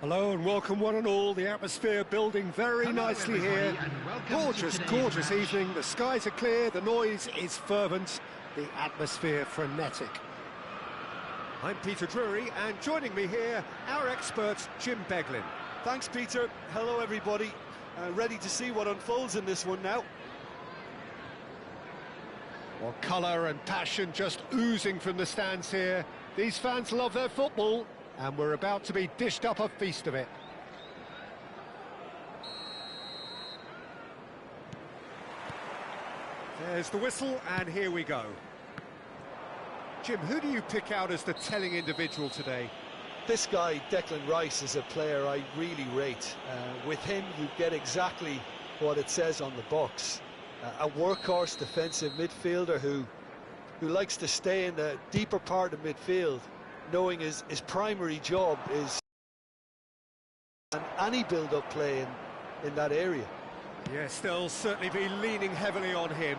Hello and welcome one and all. The atmosphere building very nicely here. Gorgeous evening. The skies are clear, the noise is fervent, the atmosphere frenetic. I'm Peter Drury, and joining me here, our expert Jim Beglin. Thanks, Peter. Hello, everybody. Ready to see what unfolds in this one now. Well, colour and passion just oozing from the stands here. These fans love their football, and we're about to be dished up a feast of it. There's the whistle, and here we go. Jim, who do you pick out as the telling individual today? This guy, Declan Rice, is a player I really rate. With him, you get exactly what it says on the box. A workhorse defensive midfielder who likes to stay in the deeper part of midfield, knowing his primary job is any build-up play in that area. Yes, they'll certainly be leaning heavily on him.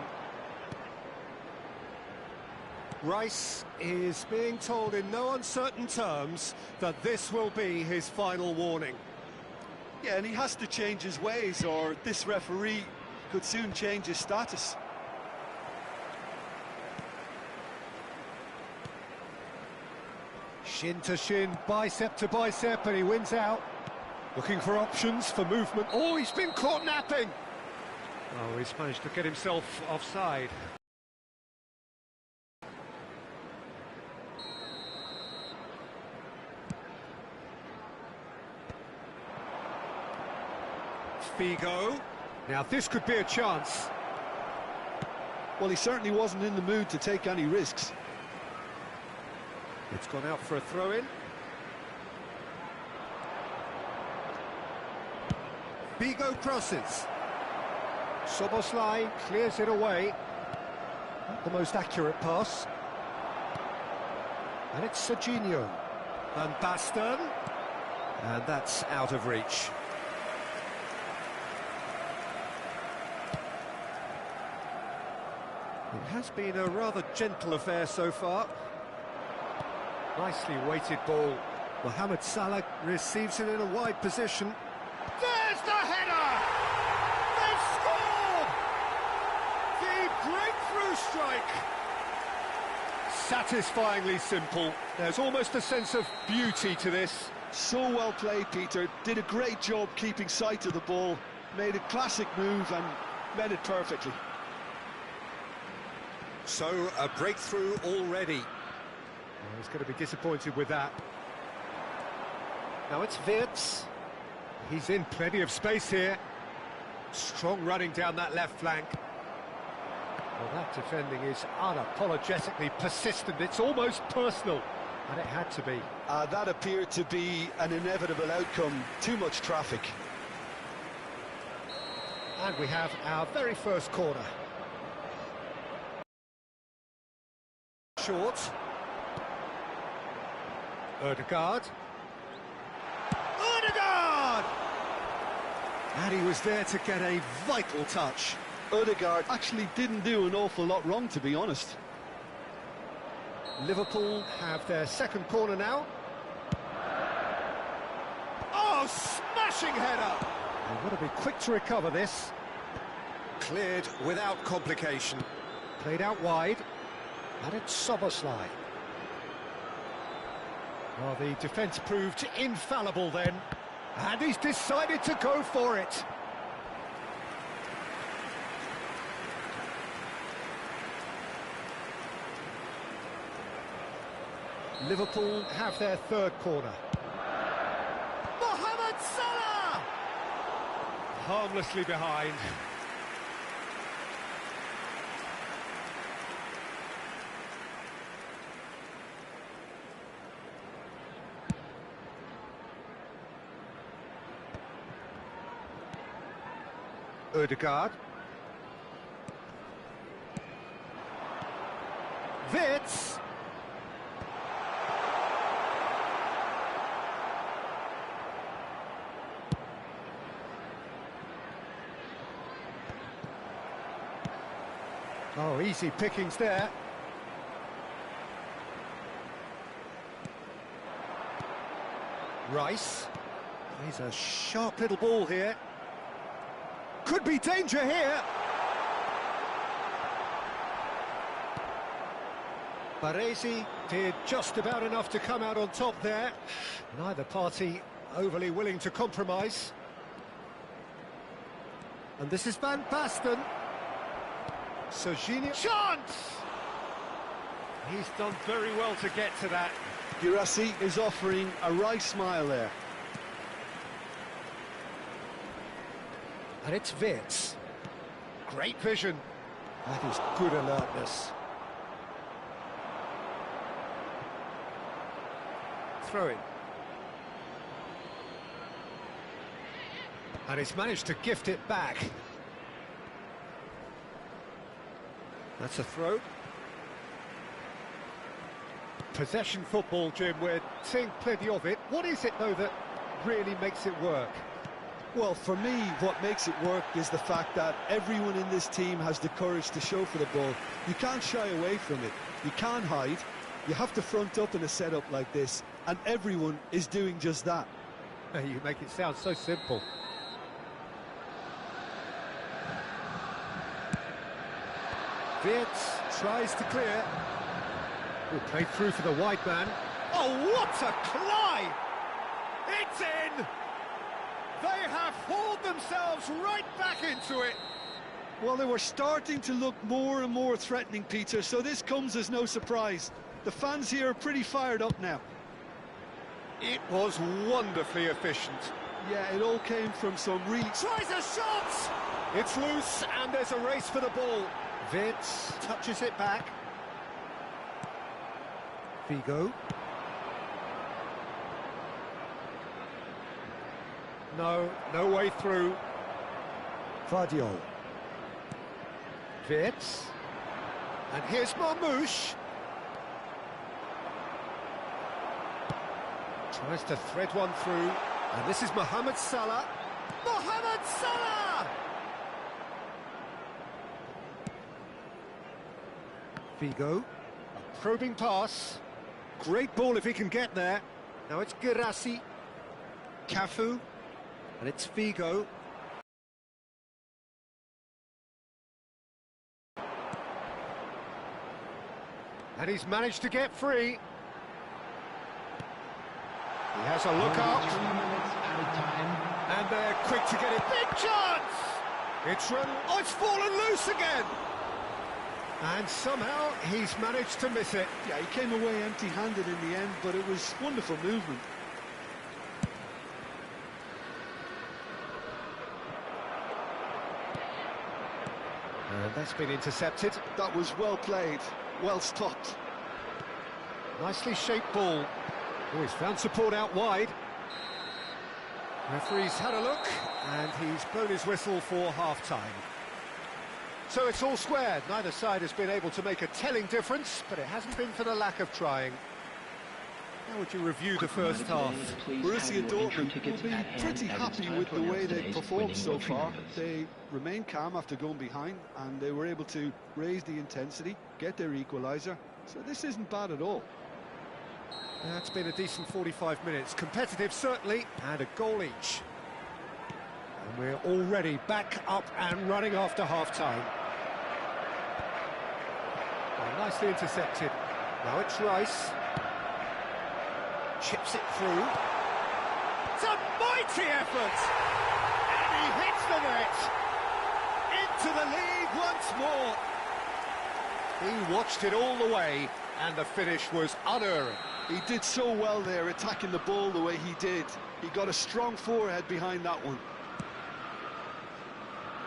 Rice is being told in no uncertain terms that this will be his final warning. Yeah, and he has to change his ways, or this referee could soon change his status. Shin to shin, bicep to bicep, and he wins out. Looking for options, for movement. Oh, he's been caught napping! Oh, he's managed to get himself offside. Figo. Now this could be a chance. Well, he certainly wasn't in the mood to take any risks. It's gone out for a throw-in. Figo crosses. Szoboszlai clears it away. Not the most accurate pass. And it's Serginho. And Baston. And that's out of reach. It has been a rather gentle affair so far. Nicely weighted ball. Mohamed Salah receives it in a wide position. There's the header! They've scored! The breakthrough strike! Satisfyingly simple. There's almost a sense of beauty to this. So well played, Peter. Did a great job keeping sight of the ball. Made a classic move and read it perfectly. So, a breakthrough already. Oh, he's going to be disappointed with that. Now it's Wirtz. He's in plenty of space here. Strong running down that left flank. Well, that defending is unapologetically persistent. It's almost personal, and it had to be. That appeared to be an inevitable outcome. Too much traffic. And we have our very first corner. Short. Ødegaard. And he was there to get a vital touch. Ødegaard actually didn't do an awful lot wrong, to be honest. Liverpool have their second corner now. Oh, smashing header! They've got to be quick to recover this. Cleared without complication. Played out wide. And it's Szoboszlai. Well, the defence proved infallible then. And he's decided to go for it. Liverpool have their third corner. Mohamed Salah! Harmlessly behind. Ødegaard. Wirtz. Oh, easy pickings there. Rice. He's a sharp little ball here. Could be danger here. Baresi did just about enough to come out on top there. Neither party overly willing to compromise. And this is Van Basten. Serginho. Chance! He's done very well to get to that. Girassi is offering a right smile there. And it's Wirtz. Great vision. That is good alertness. Throw in. And he's managed to gift it back. That's a throw. Possession football, Jim, we're seeing plenty of it. What is it, though, that really makes it work? Well, for me, what makes it work is the fact that everyone in this team has the courage to show for the ball. You can't shy away from it. You can't hide. You have to front up in a setup like this, and everyone is doing just that. You make it sound so simple. Wirtz tries to clear. Will play through for the wide man. Oh, what a climb! It's in! They have hauled themselves right back into it. Well, they were starting to look more and more threatening, Peter, so this comes as no surprise. The fans here are pretty fired up now. It was wonderfully efficient. Yeah, it all came from some really... Tries a shot! It's loose, and there's a race for the ball. Wirtz touches it back. Figo. No way through. Vardiol. Wirtz. And here's Marmouche. Tries to thread one through. And this is Mohamed Salah. Mohamed Salah! Figo. A probing pass. Great ball if he can get there. Now it's Girassi. Cafu. And it's Figo. And he's managed to get free. He has a look up. And they're quick to get it. Big chance! It's run. Oh, it's fallen loose again! And somehow he's managed to miss it. Yeah, he came away empty-handed in the end, but it was wonderful movement. And that's been intercepted. That was well played, well stopped. Nicely shaped ball. Oh, he's found support out wide. Referee's had a look, and he's blown his whistle for half-time. So it's all square. Neither side has been able to make a telling difference, but it hasn't been for the lack of trying. How would you review the first half? Borussia Dortmund will be pretty happy with the way they've performed so far. They remained calm after going behind, and they were able to raise the intensity, get their equaliser. So this isn't bad at all. That's been a decent 45 minutes. Competitive, certainly, and a goal each. And we're already back up and running after half-time. Well, nicely intercepted. Now it's Rice. Chips it through. It's a mighty effort! And he hits the net! Into the lead once more! He watched it all the way, and the finish was unerring. He did so well there, attacking the ball the way he did. He got a strong forehead behind that one.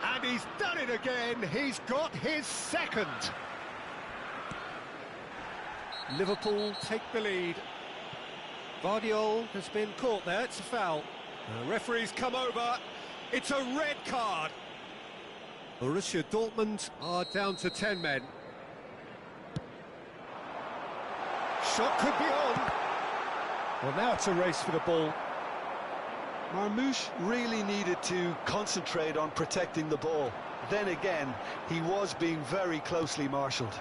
And he's done it again. He's got his second. Liverpool take the lead. Vardiol has been caught there. It's a foul. The referee's come over. It's a red card. Borussia Dortmund are down to 10 men. Shot could be on. Well, now it's a race for the ball. Marmouche really needed to concentrate on protecting the ball. Then again, he was being very closely marshalled.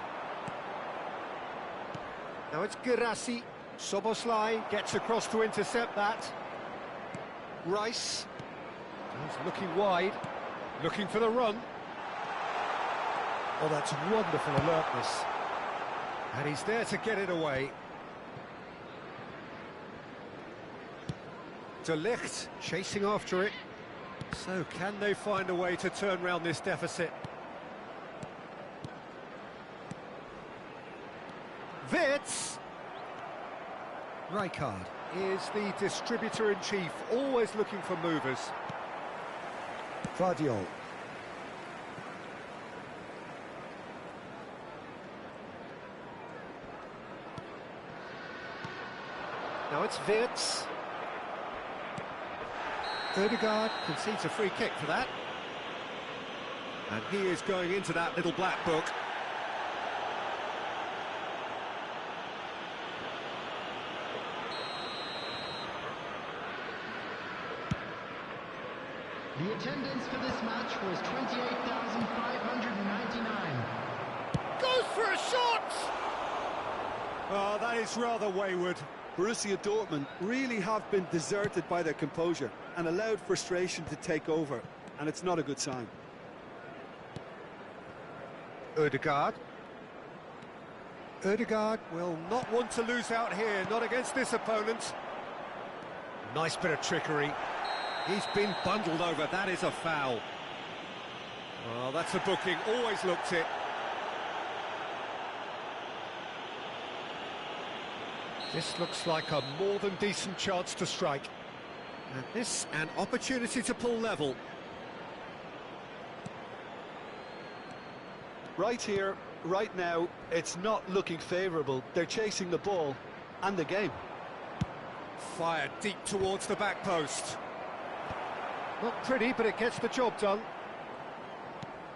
Now it's Girassi. Soboslai gets across to intercept that. Rice. He's looking wide, looking for the run. Oh, that's wonderful alertness. And he's there to get it away. De Ligt chasing after it. So can they find a way to turn round this deficit? Wits! Rijkaard is the distributor-in-chief, always looking for movers. Vardiol. Now it's Wits. Ødegaard concedes a free kick for that. And he is going into that little black book. The attendance for this match was 28,599. Goes for a shot! Oh, that is rather wayward. Borussia Dortmund really have been deserted by their composure and allowed frustration to take over, and it's not a good sign. Ødegaard. Ødegaard will not want to lose out here, not against this opponent. Nice bit of trickery. He's been bundled over, that is a foul. Oh, that's a booking, always looked it. This looks like a more than decent chance to strike. And this, an opportunity to pull level. Right here, right now, it's not looking favourable. They're chasing the ball and the game. Fired deep towards the back post. Not pretty, but it gets the job done.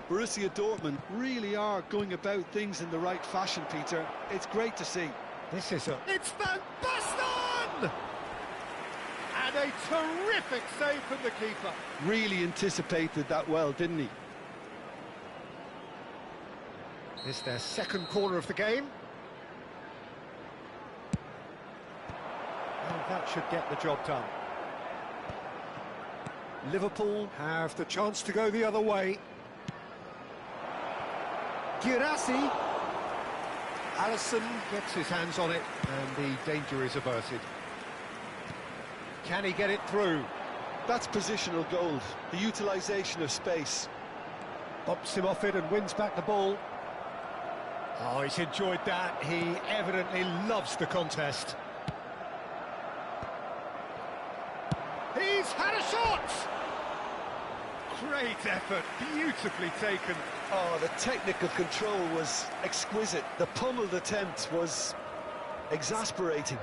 Borussia Dortmund really are going about things in the right fashion, Peter. It's great to see. This is It's Van Basten! And a terrific save from the keeper. Really anticipated that well, didn't he? It's their second corner of the game. And that should get the job done. Liverpool have the chance to go the other way. Girassi. Alisson gets his hands on it, and the danger is averted. Can he get it through? That's positional gold, the utilisation of space. Bumps him off it and wins back the ball. Oh, he's enjoyed that. He evidently loves the contest. He's had a shot! Great effort, beautifully taken. Oh, the technical control was exquisite. The pummeled attempt was exasperating.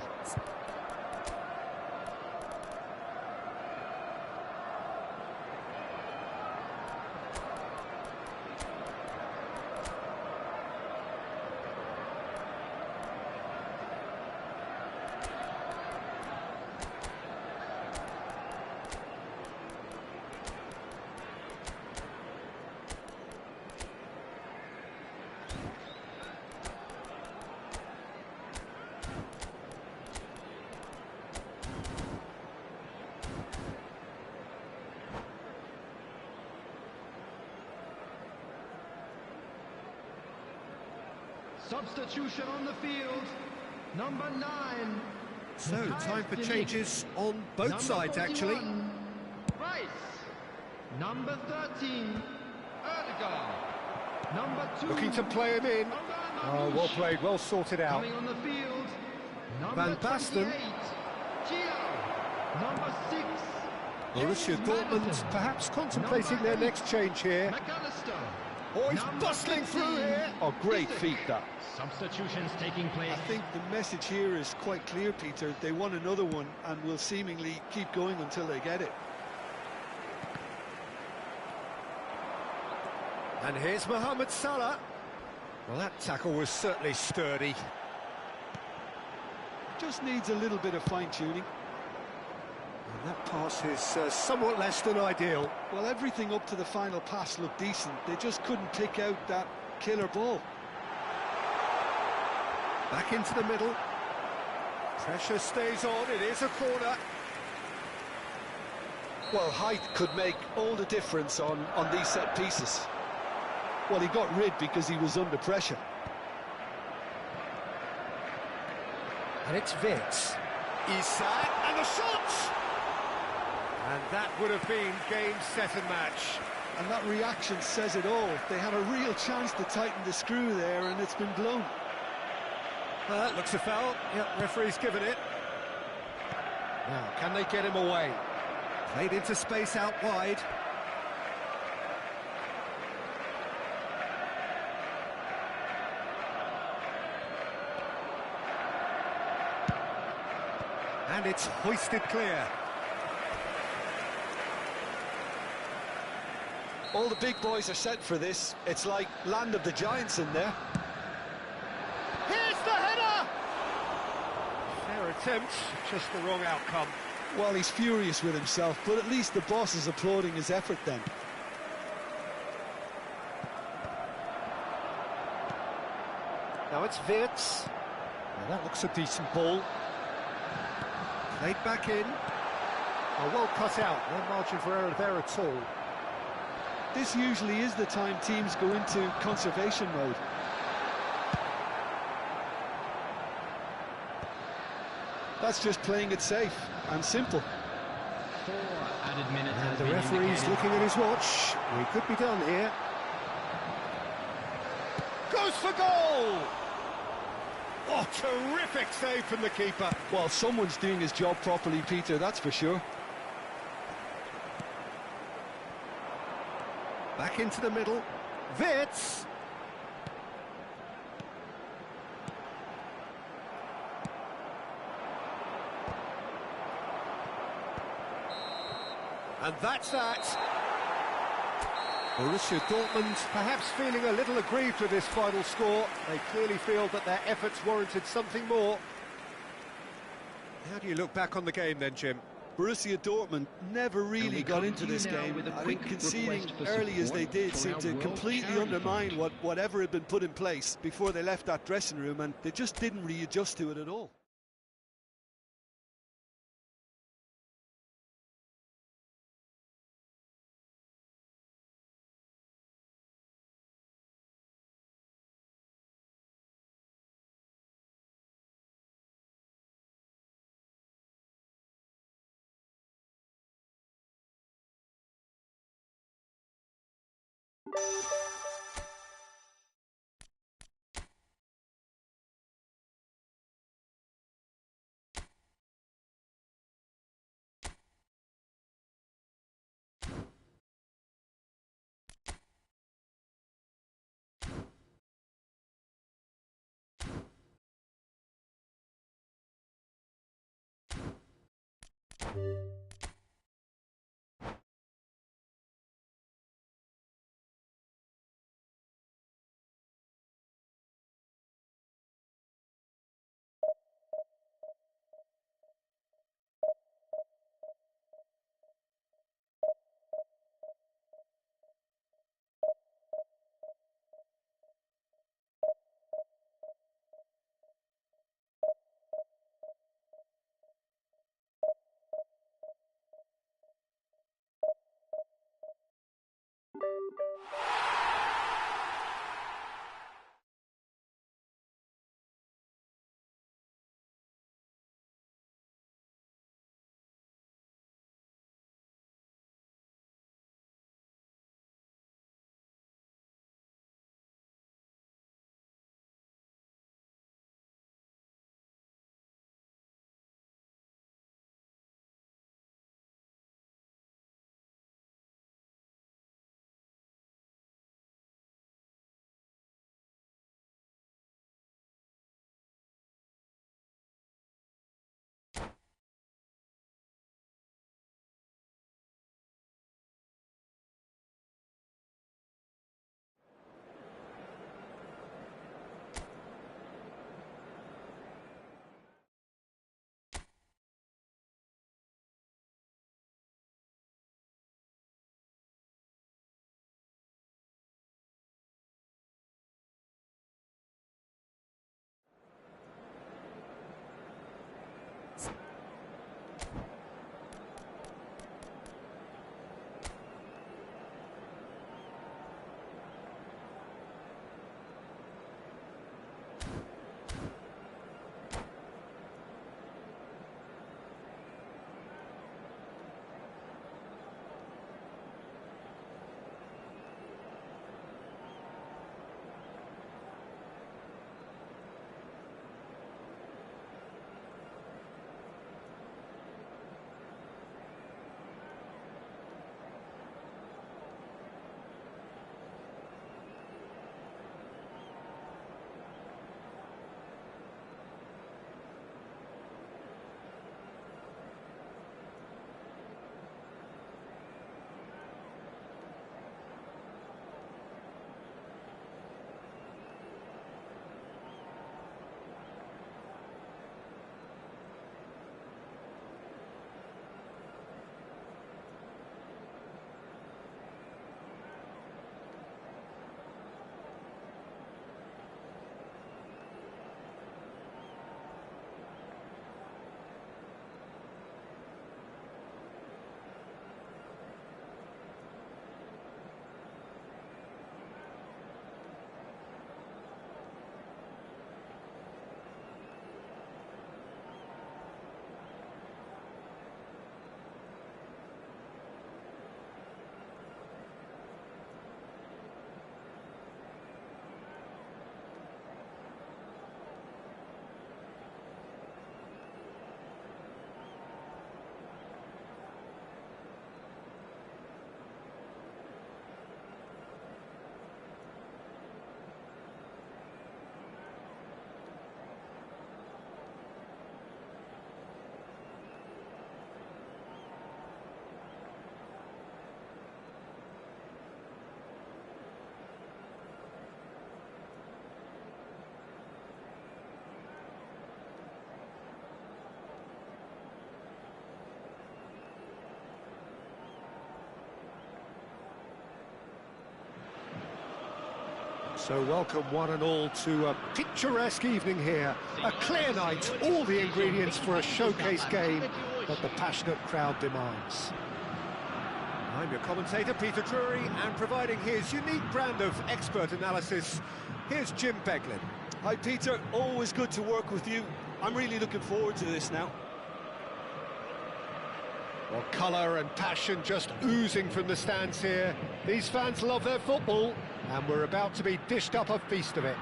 Substitution on the field, number 9. So, time for changes on both sides, actually. Rice. Number 13, Ødegaard. Number 2. Looking to play him in. Oh, well played, well sorted out. Coming on the field, Van Basten. Number 6. Borussia Dortmund perhaps contemplating their next change here. McAllister. Oh, he's bustling through here. Oh, great feat, that. Substitutions taking place. I think the message here is quite clear, Peter. They want another one and will seemingly keep going until they get it. And here's Mohamed Salah. Well, that tackle was certainly sturdy. Just needs a little bit of fine-tuning. And that pass is somewhat less than ideal. Well, everything up to the final pass looked decent. They just couldn't pick out that killer ball. Back into the middle. Pressure stays on, it is a corner. Well, height could make all the difference on these set pieces. Well, he got rid because he was under pressure. And it's Vitz. Isak, and the shot! And that would have been game, set and match. And that reaction says it all. They had a real chance to tighten the screw there, and it's been blown. Looks a foul. Yep, referee's given it. Now, can they get him away? Played into space out wide. And it's hoisted clear. All the big boys are set for this. It's like land of the giants in there. Here's the header! Fair attempt, just the wrong outcome. Well, he's furious with himself, but at least the boss is applauding his effort then. Now it's Vitz. Now that looks a decent ball. Played back in. Oh, well cut out, no margin for error there at all. This usually is the time teams go into conservation mode. That's just playing it safe and simple. 4 added minutes. And has the been referee's indicated. looking at his watch. We could be done here. Goes for goal! Oh, terrific save from the keeper. Well, someone's doing his job properly, Peter, that's for sure. Back into the middle. Vitz. And that's that. Borussia Dortmund perhaps feeling a little aggrieved with this final score. They clearly feel that their efforts warranted something more. How do you look back on the game then, Jim? Borussia Dortmund never really got into this game. I think conceding early as they did seemed to completely undermine whatever had been put in place before they left that dressing room, and they just didn't readjust to it at all. So welcome one and all to a picturesque evening here. A clear night, all the ingredients for a showcase game that the passionate crowd demands. I'm your commentator, Peter Drury, and providing his unique brand of expert analysis, here's Jim Beglin. Hi Peter, always good to work with you. I'm really looking forward to this now. Well, colour and passion just oozing from the stands here. These fans love their football, and we're about to be dished up a feast of it.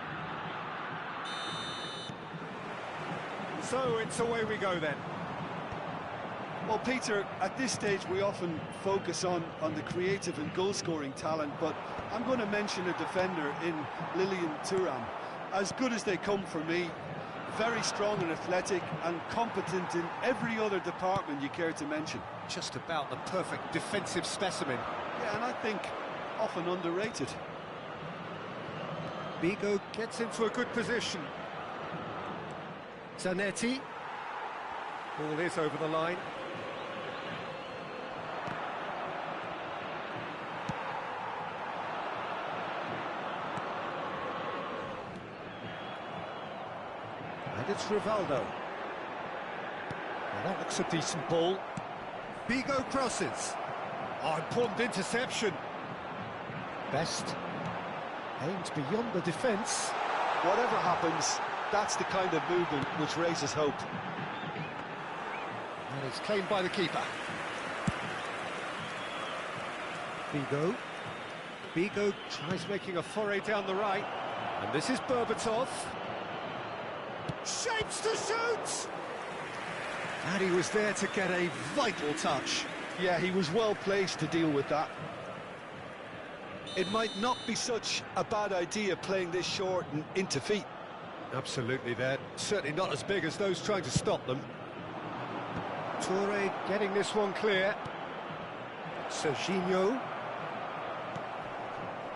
So it's away we go then. Well, Peter, at this stage we often focus on the creative and goal-scoring talent, but I'm going to mention a defender in Lilian Thuram. As good as they come for me, very strong and athletic and competent in every other department you care to mention. Just about the perfect defensive specimen. Yeah, and I think often underrated. Bigo gets into a good position. Zanetti. Ball is over the line. And it's Rivaldo. Well, that looks a decent ball. Bigo crosses. Oh, important interception. Best aims beyond the defence. Whatever happens, that's the kind of movement which raises hope. And it's claimed by the keeper. Bigo tries making a foray down the right. And this is Berbatov. Shapes to shoot! And he was there to get a vital touch. Yeah, he was well placed to deal with that. It might not be such a bad idea playing this short and into feet. Absolutely, they're certainly not as big as those trying to stop them. Toure getting this one clear. Serginho.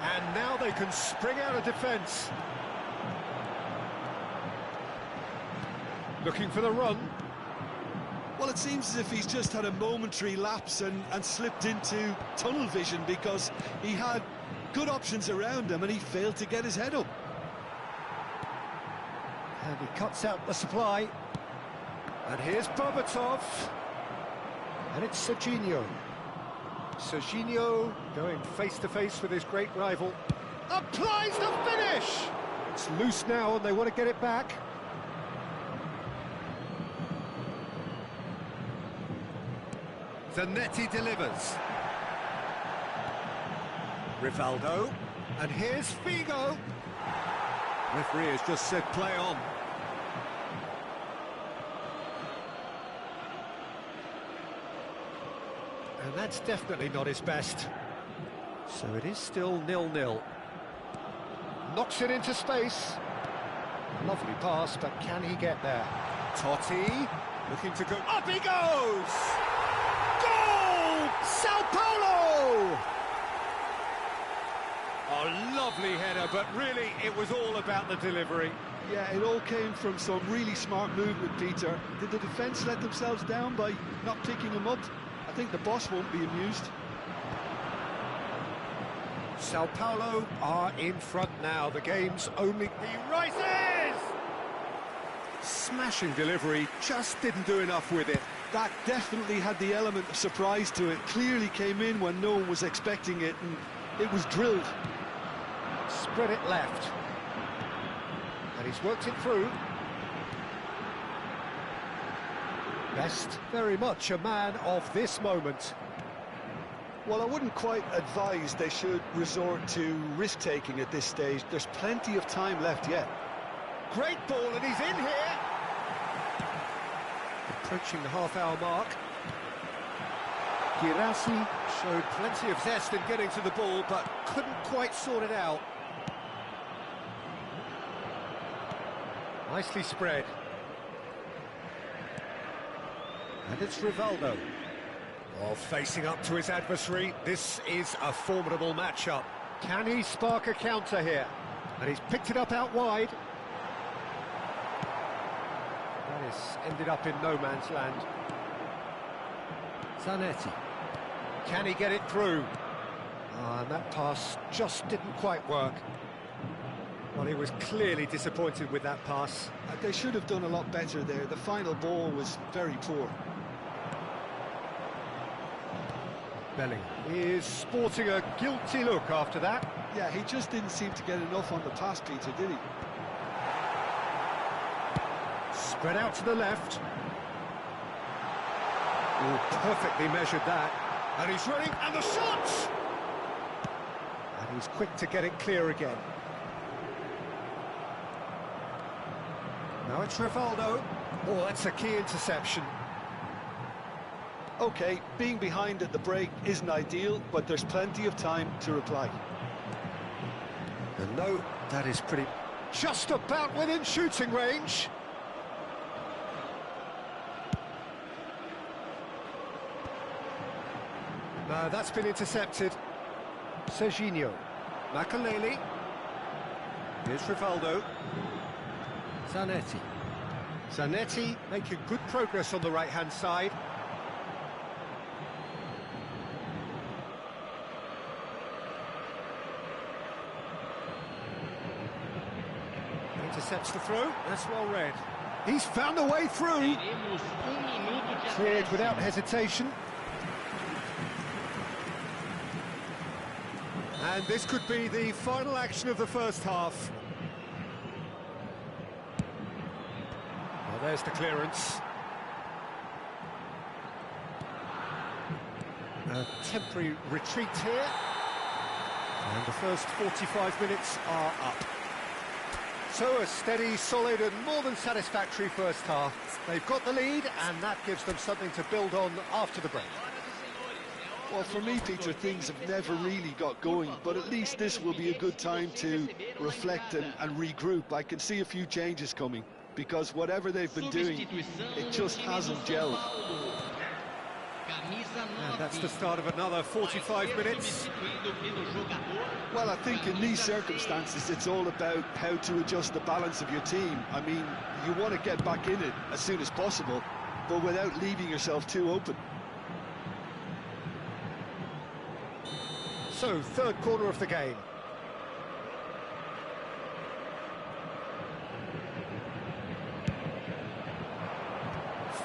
And now they can spring out of defence. Looking for the run. Well, it seems as if he's just had a momentary lapse and slipped into tunnel vision, because he had good options around him and he failed to get his head up. And he cuts out the supply. And here's Berbatov. And it's Serginho. Serginho going face-to-face with his great rival. Applies the finish! It's loose now and they want to get it back. Zanetti delivers. Rivaldo. And here's Figo. Referee has just said play on. And that's definitely not his best. So it is still 0-0. Knocks it into space. Lovely pass, but can he get there? Totti looking to go. Up he goes! Goal! Sao Paulo! A lovely header, but really it was all about the delivery. Yeah, it all came from some really smart movement, Peter. Did the defence let themselves down by not picking him up? I think the boss won't be amused. Sao Paulo are in front now. The game's only... He rises! Smashing delivery, just didn't do enough with it. That definitely had the element of surprise to it. Clearly came in when no one was expecting it, and it was drilled. Spread it left. And he's worked it through. Best, very much a man of this moment. Well, I wouldn't quite advise they should resort to risk-taking at this stage. There's plenty of time left yet. Great ball, and he's in here. Approaching the half-hour mark. Girassi showed plenty of zest in getting to the ball, but couldn't quite sort it out. Nicely spread. And it's Rivaldo. Oh, facing up to his adversary. This is a formidable matchup. Can he spark a counter here? And he's picked it up out wide. That has ended up in no man's land. Zanetti. Can he get it through? And that pass just didn't quite work. Well, he was clearly disappointed with that pass. They should have done a lot better there. The final ball was very poor. Bellingham is sporting a guilty look after that. Yeah, he just didn't seem to get enough on the pass, Peter, did he? Spread out to the left. Oh, perfectly measured that. And he's running, and the shot! And he's quick to get it clear again. Now it's Rivaldo. Oh, that's a key interception. OK, being behind at the break isn't ideal, but there's plenty of time to reply. And no, that is pretty... just about within shooting range. No, that's been intercepted. Serginho. Makaleli. Here's Rivaldo. Zanetti. Zanetti making good progress on the right-hand side. Intercepts the throw. That's well read. He's found a way through. Cleared without hesitation. And this could be the final action of the first half. Well, there's the clearance. A temporary retreat here. And the first 45 minutes are up. So a steady, solid and more than satisfactory first half. They've got the lead and that gives them something to build on after the break. Well, for me, Peter, things have never really got going, but at least this will be a good time to reflect and regroup. I can see a few changes coming, because whatever they've been doing, it just hasn't gelled. And that's the start of another 45 minutes. Well, I think in these circumstances, it's all about how to adjust the balance of your team. I mean, you want to get back in it as soon as possible, but without leaving yourself too open. So, third corner of the game.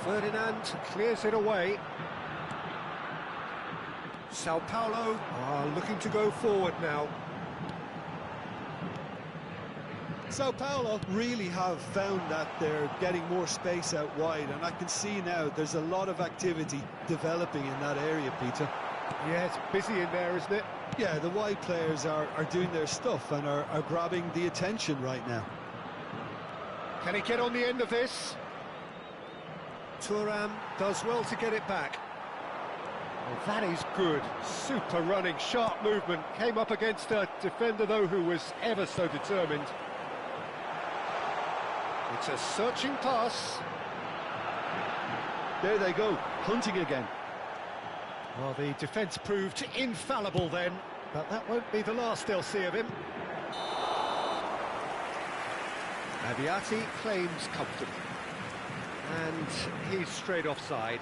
Ferdinand clears it away. Sao Paulo are looking to go forward now. Sao Paulo really have found that they're getting more space out wide, and I can see now there's a lot of activity developing in that area, Peter. Yeah, it's busy in there, isn't it? Yeah, the wide players are doing their stuff and are grabbing the attention right now. Can he get on the end of this? Thuram does well to get it back. Well, that is good. Super running, sharp movement. Came up against a defender, though, who was ever so determined. It's a searching pass. There they go, hunting again. Well, the defence proved infallible then, but that won't be the last they'll see of him. Abiati claims comfortably. And he's straight offside.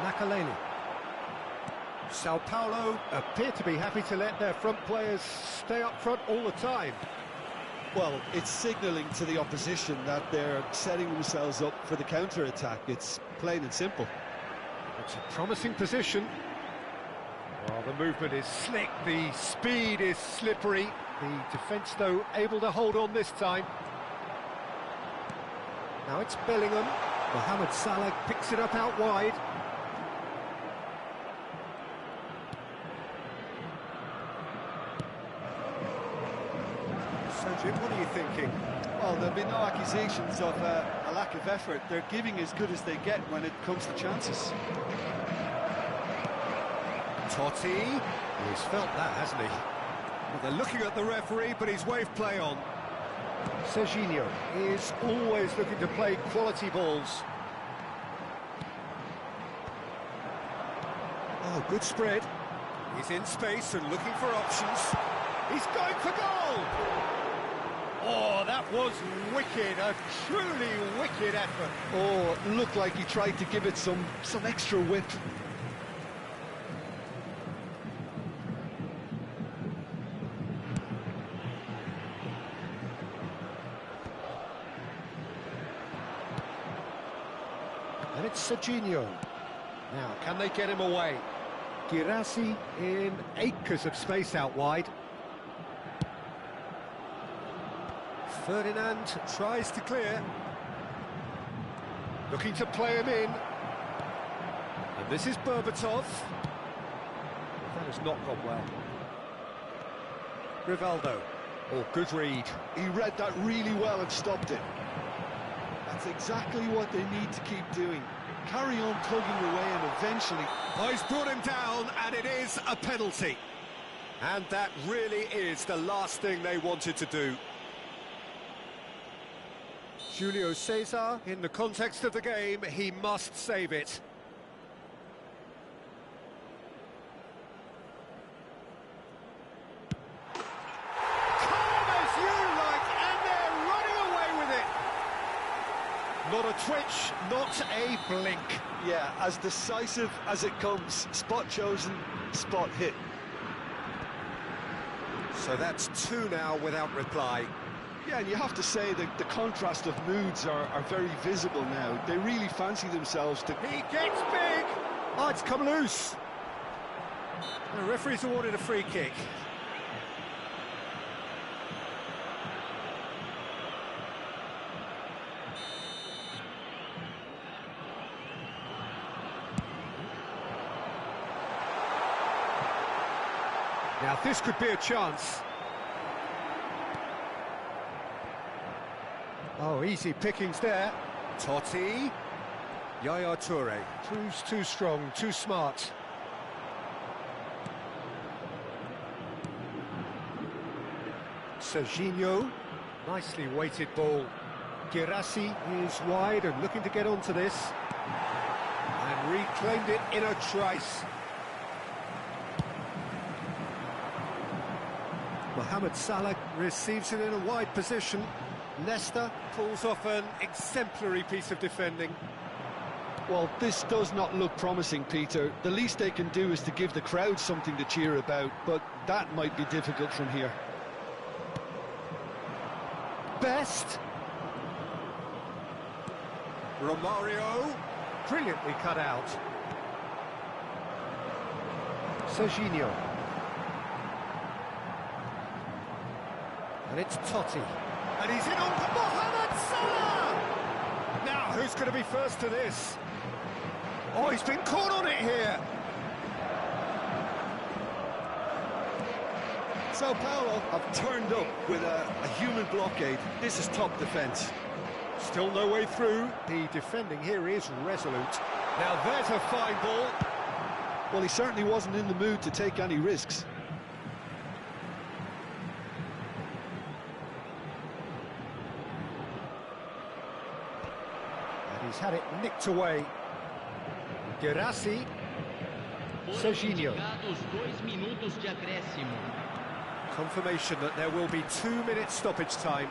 Makaleli. Sao Paulo appear to be happy to let their front players stay up front all the time. Well, it's signalling to the opposition that they're setting themselves up for the counter-attack. It's plain and simple. It's a promising position. Well, the movement is slick, the speed is slippery. The defence, though, able to hold on this time. Now it's Bellingham. Mohamed Salah picks it up out wide. So, Jim, what are you thinking? Well, there'll be no accusations of a lack of effort. They're giving as good as they get when it comes to chances. Totti, he's felt that, hasn't he? Well, they're looking at the referee, but he's waved play on. Serginho is always looking to play quality balls. Oh, good spread. He's in space and looking for options. He's going for goal! Oh, that was wicked, a truly wicked effort. Oh, looked like he tried to give it some extra width. Serginho. Now, can they get him away? Girassi in acres of space out wide. Ferdinand tries to clear. Looking to play him in. And this is Berbatov. That has not gone well. Rivaldo. Oh, good read. He read that really well and stopped it. That's exactly what they need to keep doing. Carry on plugging away and eventually... Oh, he's brought him down, and it is a penalty. And that really is the last thing they wanted to do. Julio Cesar, in the context of the game, he must save it. Calm as you like, and they're running away with it. Not a twitch, not a blink. Yeah, as decisive as it comes. Spot chosen, spot hit. So that's two now without reply. Yeah, and you have to say that the contrast of moods are very visible now. They really fancy themselves to... He gets big! Oh, it's come loose. The referee's awarded a free kick. Now, this could be a chance. Oh, easy pickings there. Totti. Yaya Toure. Proves too strong, too smart. Serginho. Nicely weighted ball. Girassi is wide and looking to get onto this. And reclaimed it in a trice. Mohamed Salah receives it in a wide position. Leicester pulls off an exemplary piece of defending. Well, this does not look promising, Peter. The least they can do is to give the crowd something to cheer about, but that might be difficult from here. Best. Romario. Brilliantly cut out. Serginho. And it's Totti. And he's in on Mohamed Salah! Now, who's going to be first to this? Oh, he's been caught on it here. Sao Paulo have turned up with a human blockade. This is top defence. Still no way through. The defending here is resolute. Now, there's a fine ball. Well, he certainly wasn't in the mood to take any risks. He's had it nicked away. Girassi. Serginho. Confirmation that there will be 2 minutes stoppage time.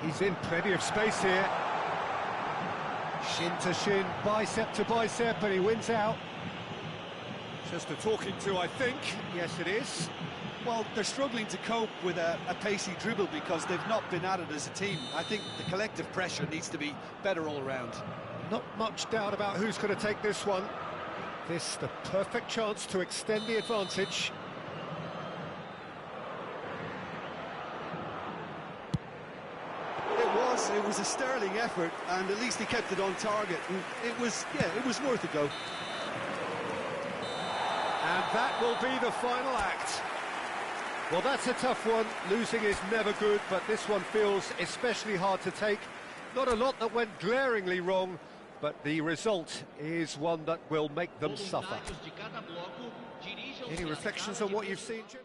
He's in plenty of space here. Shin to shin, bicep to bicep, and he wins out. Just a talking to, I think. Yes, it is. Well, they're struggling to cope with a pacey dribble because they've not been at it as a team. I think the collective pressure needs to be better all around. Not much doubt about who's going to take this one. This, the perfect chance to extend the advantage. It was a sterling effort, and at least he kept it on target. And it was worth a go. And that will be the final act. Well, that's a tough one. Losing is never good, but this one feels especially hard to take. Not a lot that went glaringly wrong, but the result is one that will make them suffer. Any reflections on what you've seen, Jim?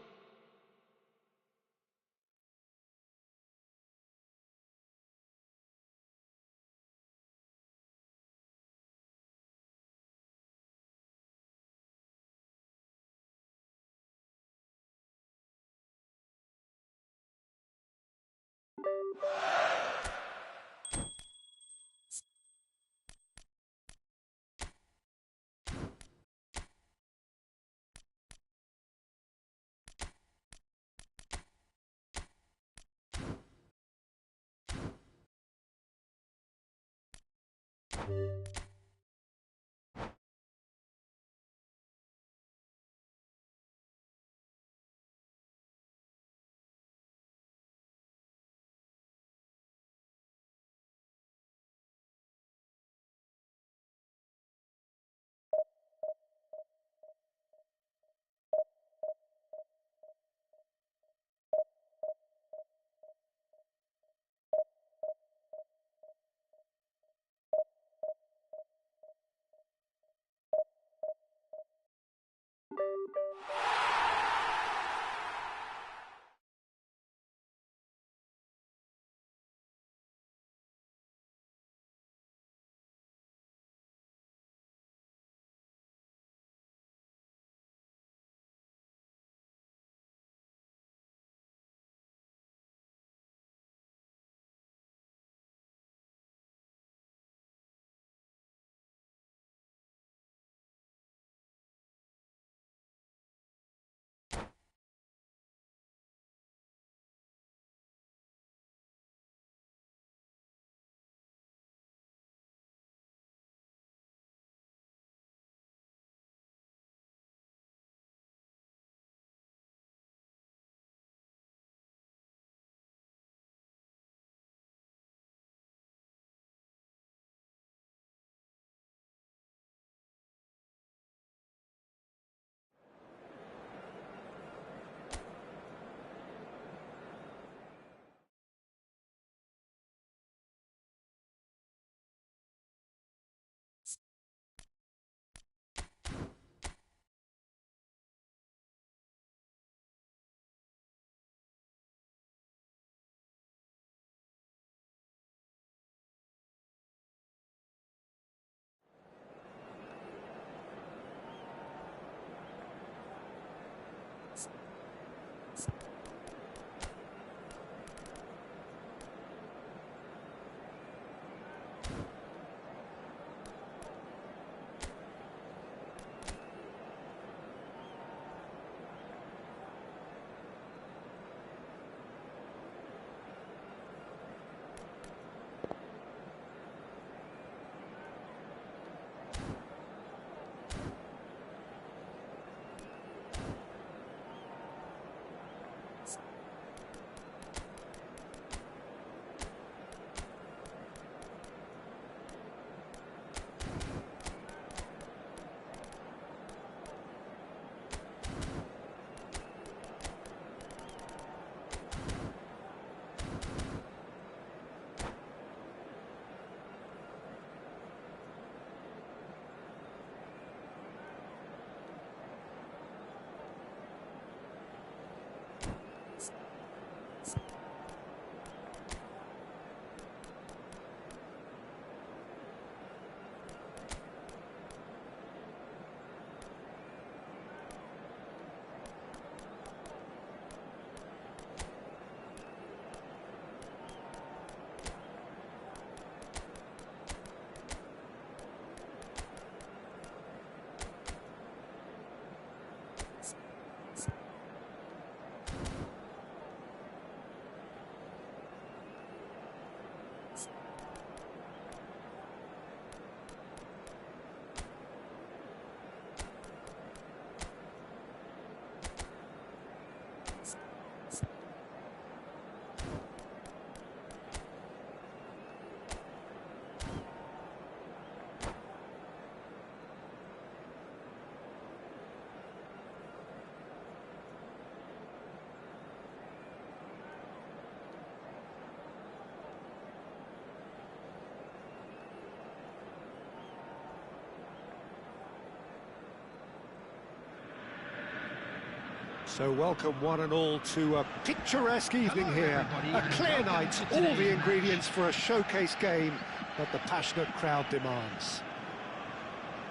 So welcome one and all to a picturesque evening here. A clear night, all the ingredients for a showcase game that the passionate crowd demands.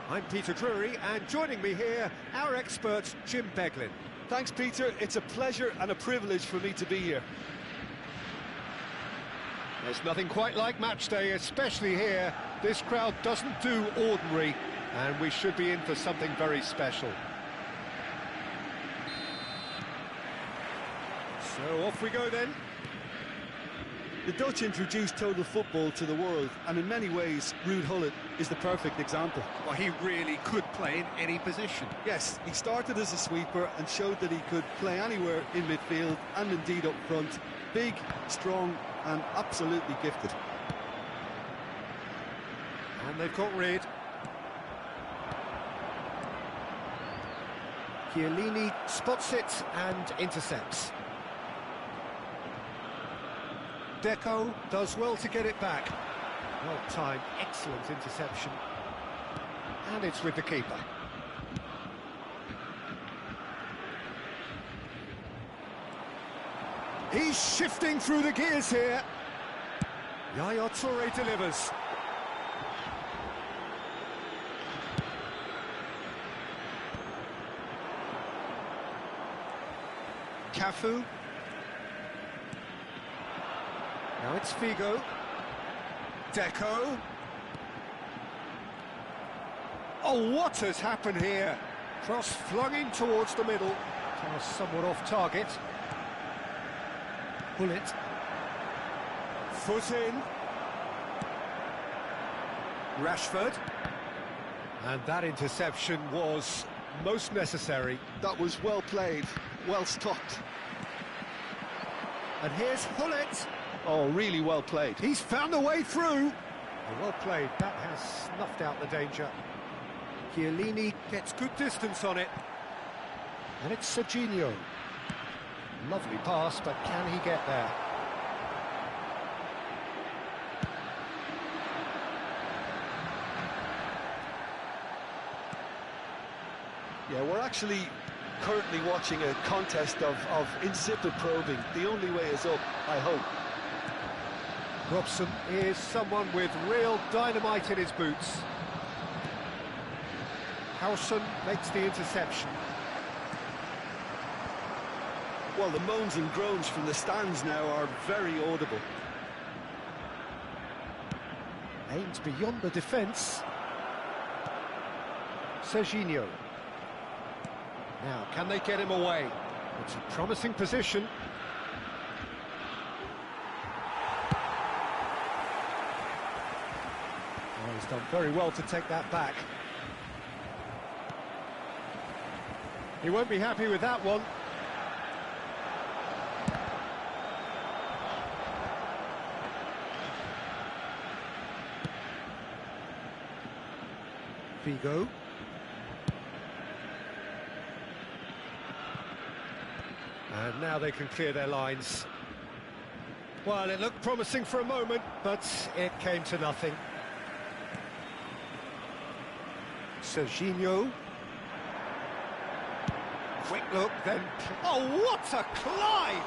I'm Peter Drury, and joining me here, our expert Jim Beglin. Thanks, Peter. It's a pleasure and a privilege for me to be here. There's nothing quite like match day, especially here. This crowd doesn't do ordinary, and we should be in for something very special. So off we go then. The Dutch introduced total football to the world, and in many ways, Ruud Gullit is the perfect example. Well, he really could play in any position. Yes, he started as a sweeper and showed that he could play anywhere in midfield and indeed up front. Big, strong and absolutely gifted. And they've got rid. Chiellini spots it and intercepts. Deco does well to get it back. Well timed, excellent interception. And it's with the keeper. He's shifting through the gears here. Yaya Toure delivers. Cafu. Now it's Figo. Deco. Oh, what has happened here? Cross flung in towards the middle. Pass somewhat off target. Gullit. Foot in. Rashford. And that interception was most necessary. That was well played, well stopped. And here's Gullit. Oh, really well played. He's found a way through. Well played, that has snuffed out the danger. Chiellini gets good distance on it. And it's Serginho. Lovely pass, but can he get there? Yeah, we're actually currently watching a contest of insipid probing. The only way is up, I hope. Robson is someone with real dynamite in his boots. Howson makes the interception. Well, the moans and groans from the stands now are very audible. Aimed beyond the defence. Serginho. Now, can they get him away? It's a promising position. Oh, he's done very well to take that back. He won't be happy with that one. Figo. And now they can clear their lines. Well, it looked promising for a moment, but it came to nothing. Serginho. Quick look, then... Oh, what a climb!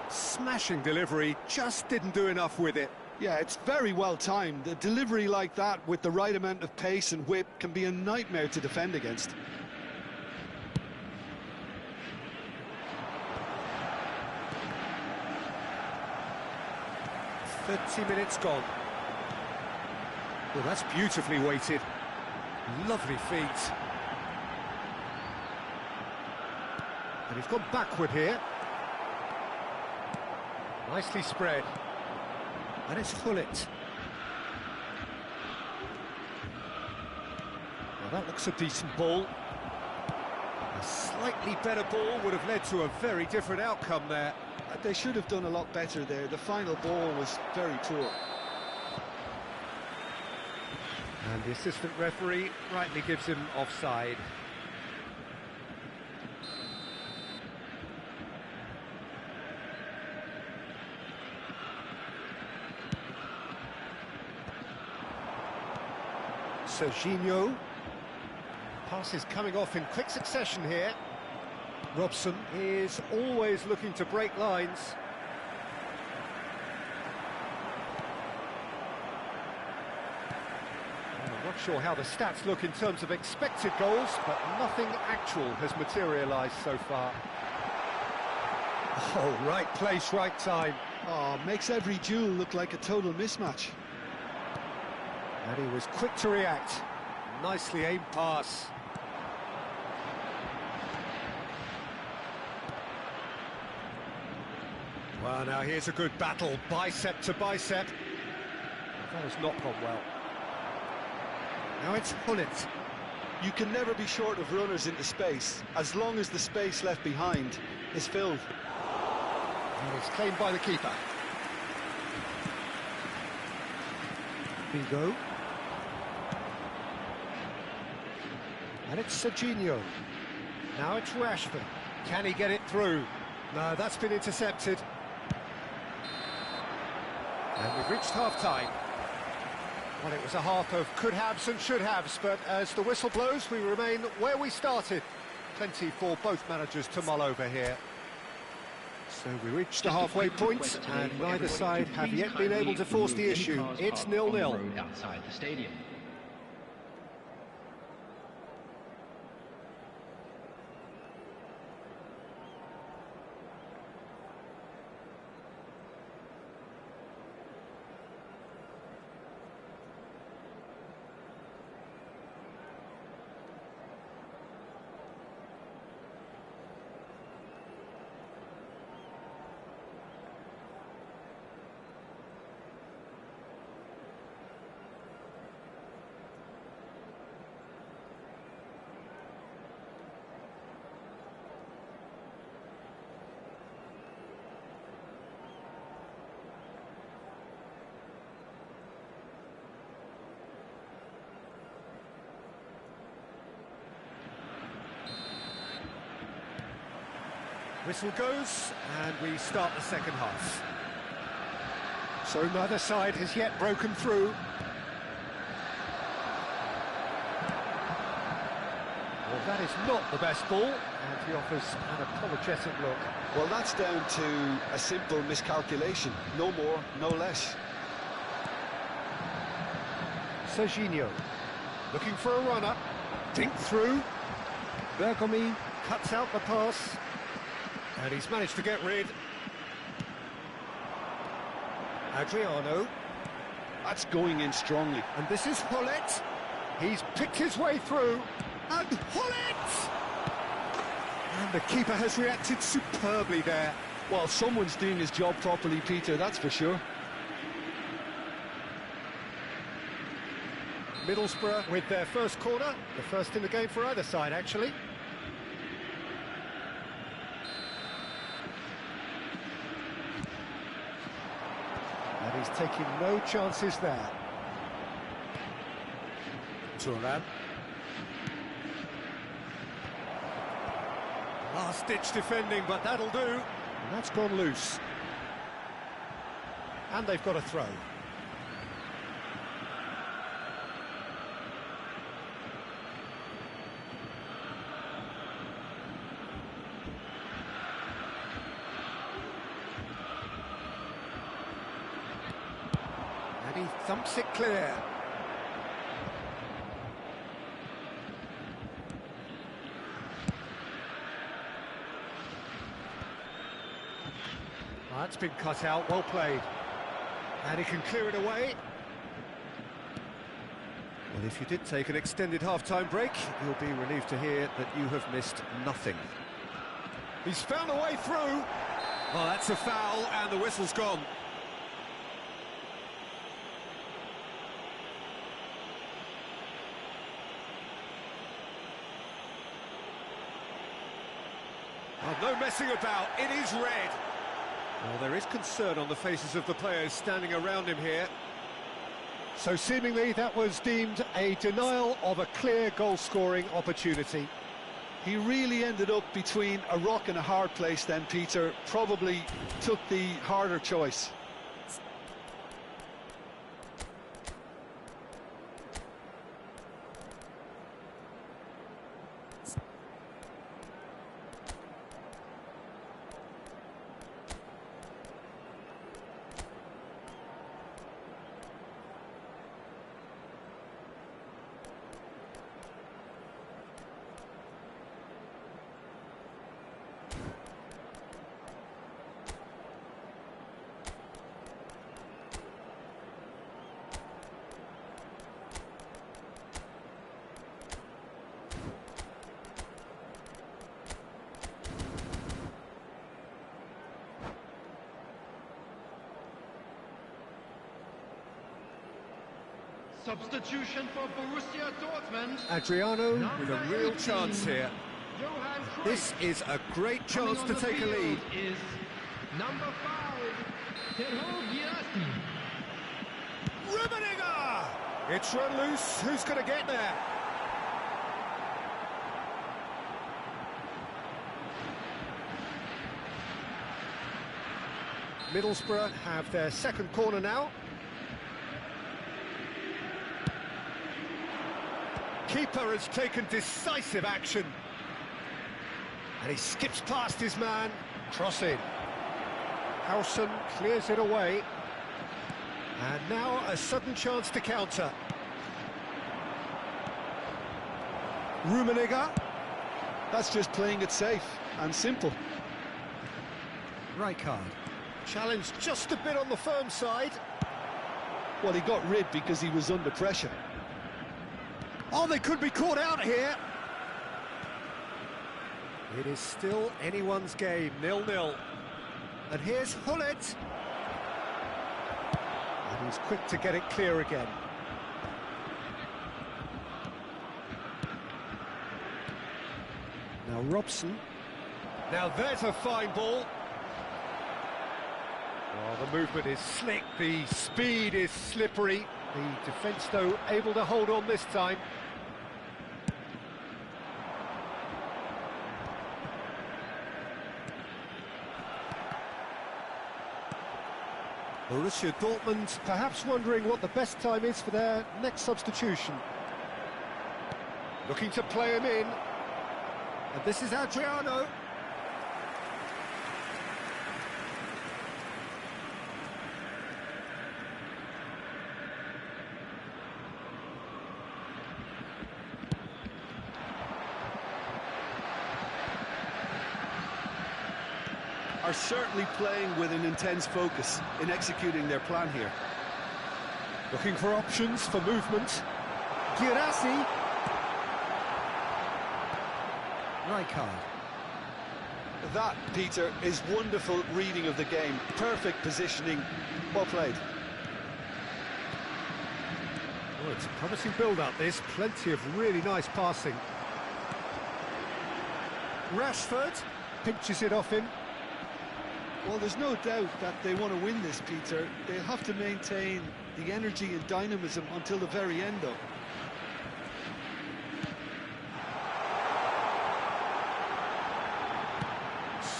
Smashing delivery, just didn't do enough with it. Yeah, it's very well timed. A delivery like that with the right amount of pace and whip can be a nightmare to defend against. "30 minutes gone." Well, that's beautifully weighted. Lovely feet. And he's gone backward here. Nicely spread. And it's Gullit. Well, that looks a decent ball. A slightly better ball would have led to a very different outcome there. They should have done a lot better there. The final ball was very poor. And the assistant referee rightly gives him offside. Serginho. Passes coming off in quick succession here. Robson is always looking to break lines. I'm not sure how the stats look in terms of expected goals, but nothing actual has materialised so far. Oh, right place, right time. Oh, makes every duel look like a total mismatch. And he was quick to react. Nicely aimed pass. Well, now here's a good battle, bicep to bicep. That has not gone well. Now it's Hullet. You can never be short of runners into space, as long as the space left behind is filled. And it's claimed by the keeper. Vigo. And it's Serginho. Now it's Rashford. Can he get it through? No, that's been intercepted. And we've reached half-time. Well, it was a half of could-haves and should-haves, but as the whistle blows, we remain where we started. Plenty for both managers to mull over here. So we reached the halfway point, and neither side have yet been able to force the issue. It's 0-0. Outside the stadium. Whistle goes, and we start the second half. So neither side has yet broken through. Well, that is not the best ball, and he offers an apologetic look. Well, that's down to a simple miscalculation. No more, no less. Serginho, looking for a runner. Dink through. Bergomi cuts out the pass. And he's managed to get rid. Adriano. That's going in strongly. And this is Hullet. He's picked his way through. And Hullet! And the keeper has reacted superbly there. Well, someone's doing his job properly, Peter, that's for sure. Middlesbrough with their first corner. The first in the game for either side, actually. And he's taking no chances there. Turan. Last-ditch defending, but that'll do. And that's gone loose. And they've got a throw. And he thumps it clear. That's been cut out, well played. And he can clear it away. Well, if you did take an extended half-time break, you'll be relieved to hear that you have missed nothing. He's found a way through. Well, that's a foul, and the whistle's gone. Oh, no messing about, it is red. Well, there is concern on the faces of the players standing around him here. So seemingly that was deemed a denial of a clear goal-scoring opportunity. He really ended up between a rock and a hard place then, Peter. Probably took the harder choice. Substitution for Borussia Dortmund. Adriano with a real 18, chance here. Johan Cruyff. This is a great Coming chance on to the take a field lead. is number 5, Terho. Rummenigge! It's run loose. Who's going to get there? Middlesbrough have their second corner now. Keeper has taken decisive action. And he skips past his man. Cross in. Howson clears it away. And now a sudden chance to counter. Rummenigge. That's just playing it safe and simple. Rijkaard. Challenge just a bit on the firm side. Well, he got rid because he was under pressure. Oh, they could be caught out here. It is still anyone's game, 0-0. And here's Hullet. And he's quick to get it clear again. Now Robson. Now there's a fine ball. Oh, the movement is slick, the speed is slippery. The defence, though, able to hold on this time. Borussia Dortmund perhaps wondering what the best time is for their next substitution. Looking to play him in. And this is Adriano. Are certainly playing with an intense focus in executing their plan here. Looking for options for movement. Girassi. Rijkaard. That, Peter, is wonderful reading of the game. Perfect positioning. Well played. Oh, it's a promising build-up, this. Plenty of really nice passing. Rashford pinches it off him. Well, there's no doubt that they want to win this, Peter. They'll have to maintain the energy and dynamism until the very end, though.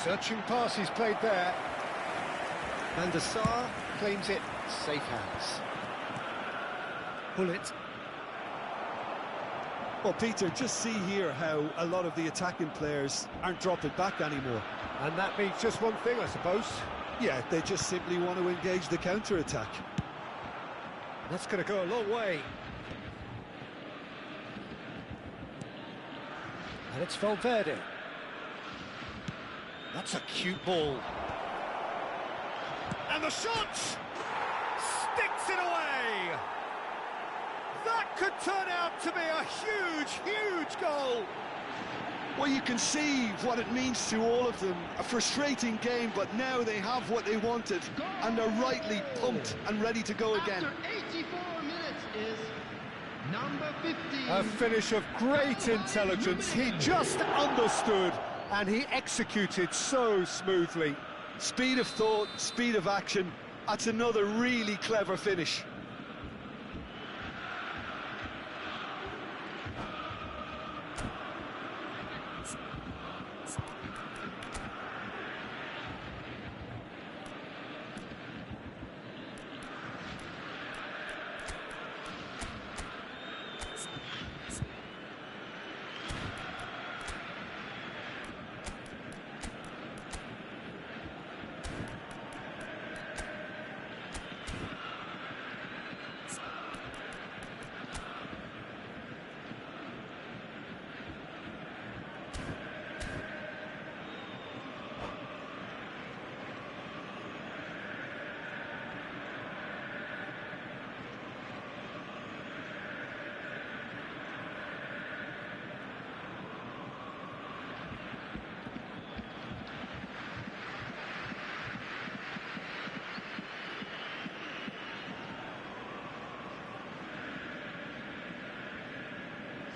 Searching pass he's played there. Van der Sar claims it. Safe hands. Hullet. Well, Peter, just see here how a lot of the attacking players aren't dropping back anymore. And that means just one thing, I suppose. Yeah, they just simply want to engage the counter-attack. That's going to go a long way. And it's Valverde. That's a cute ball. And the shot! Sticks it away! That could turn out to be a huge, huge goal! Well, you can see what it means to all of them. A frustrating game, but now they have what they wanted, and they're rightly pumped and ready to go again. After 84 minutes is number 15. A finish of great intelligence. He just understood, and he executed so smoothly. Speed of thought, speed of action. That's another really clever finish.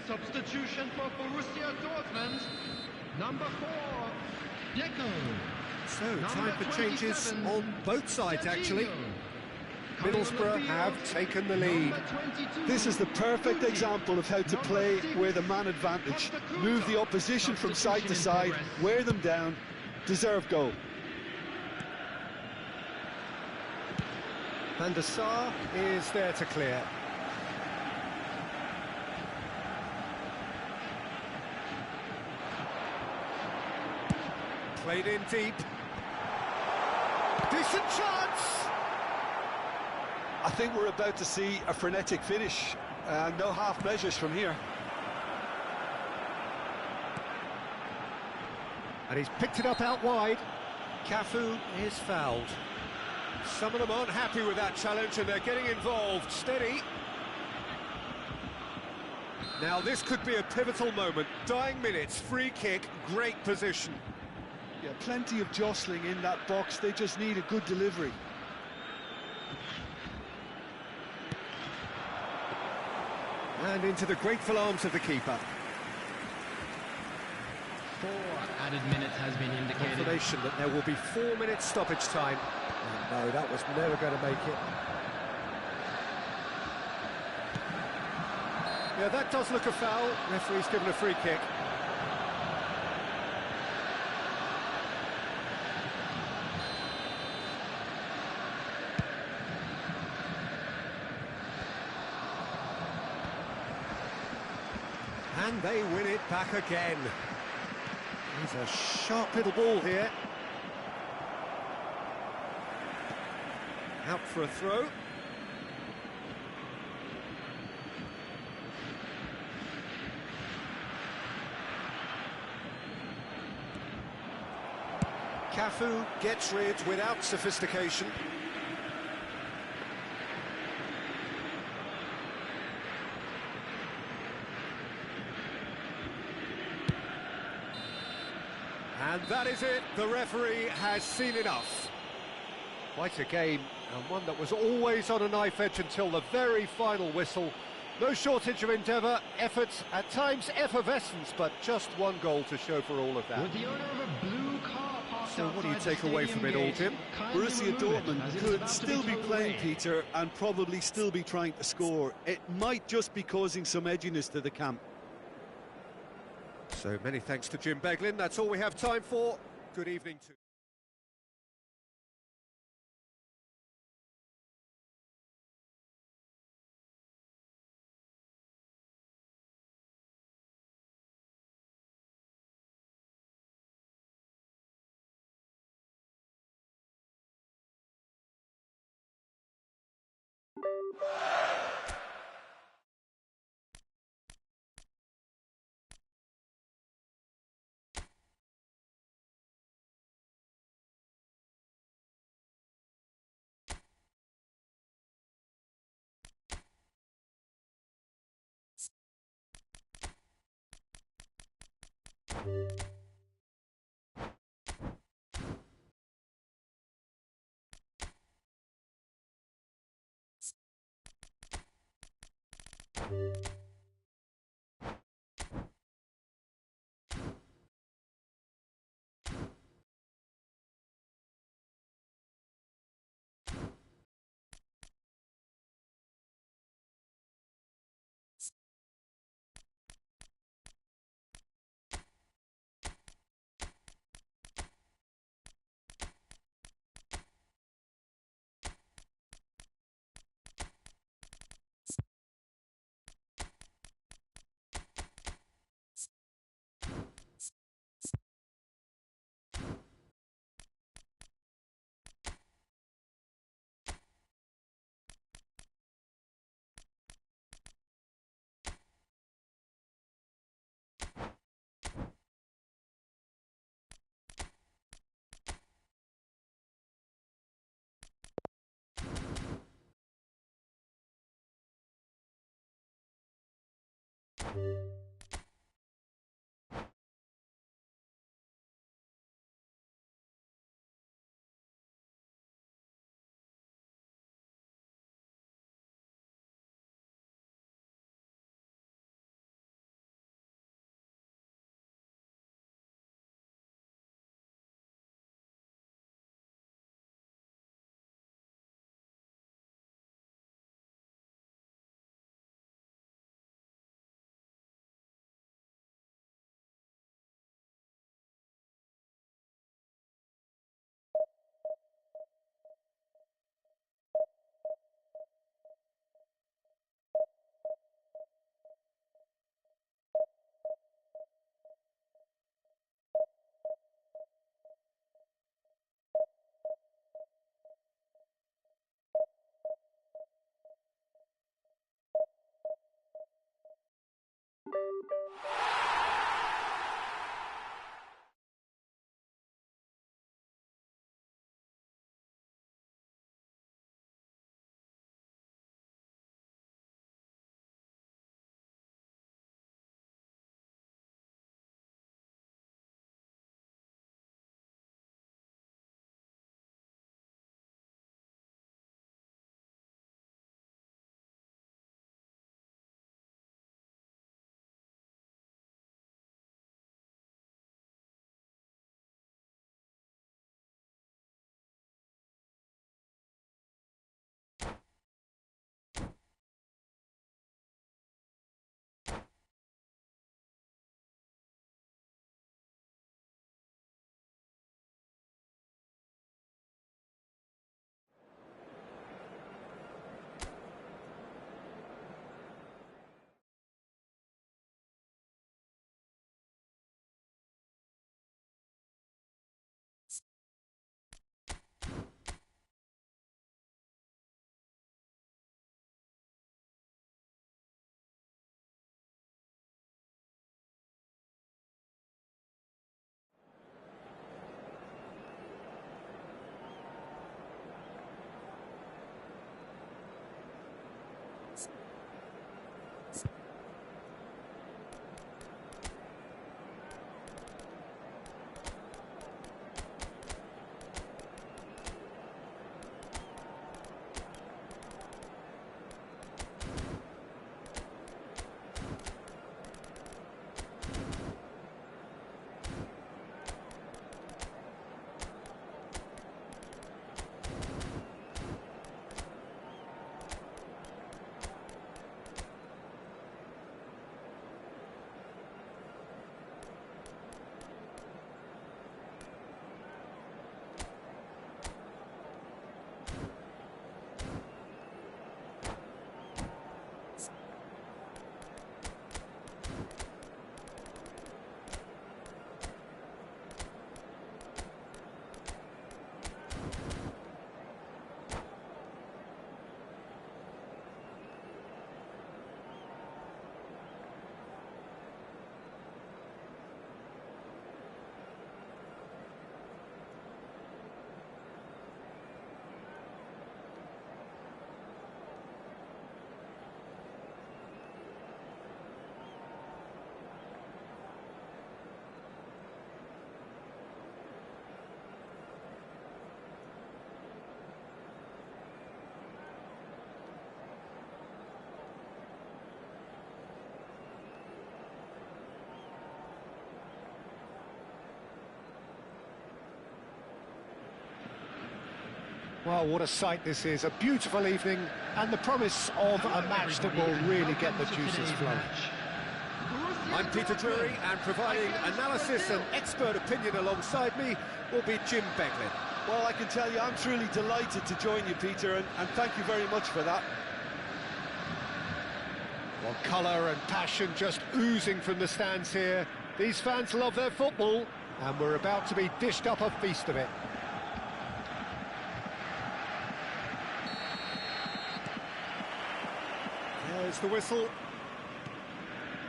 substitution for Borussia Dortmund, number 4, Deco. So, time for changes on both sides, actually. Middlesbrough have taken the lead. This is the perfect example of how to play with a man advantage. Move the opposition from side to side, wear them down, deserve goal. Van der Sar is there to clear. Played in deep. Decent chance! I think we're about to see a frenetic finish. No half measures from here. And he's picked it up out wide. Cafu is fouled. Some of them aren't happy with that challenge and they're getting involved. Steady. Now this could be a pivotal moment. Dying minutes, free kick, great position. Yeah, plenty of jostling in that box. They just need a good delivery. And into the grateful arms of the keeper. 4 added minutes has been indicated. Confirmation that there will be 4 minutes stoppage time. And no, that was never going to make it. Yeah, that does look a foul. Referee's given a free kick. And they win it back again. He's a sharp little ball here. Out for a throw. Cafu gets rid without sophistication. And that is it, the referee has seen enough. Quite a game, and one that was always on a knife edge until the very final whistle. No shortage of endeavour, effort, at times effervescence, but just one goal to show for all of that. With the owner of a blue car parked So what do you outside take the away from it all, stadium Jim? gate, kindly Borussia remove it, Dortmund as it is could about to still be towed playing, away. Peter, and probably still be trying to score. It might just be causing some edginess to the camp. So many thanks to Jim Beglin, that's all we have time for. Good evening to Well, what a sight this is. A beautiful evening and the promise of a match that will really get the juices flowing. I'm Peter Drury, and providing analysis and expert opinion alongside me will be Jim Beglin. Well, I can tell you, I'm truly delighted to join you, Peter, and thank you very much for that. Well, colour and passion just oozing from the stands here. These fans love their football, and we're about to be dished up a feast of it. There's the whistle.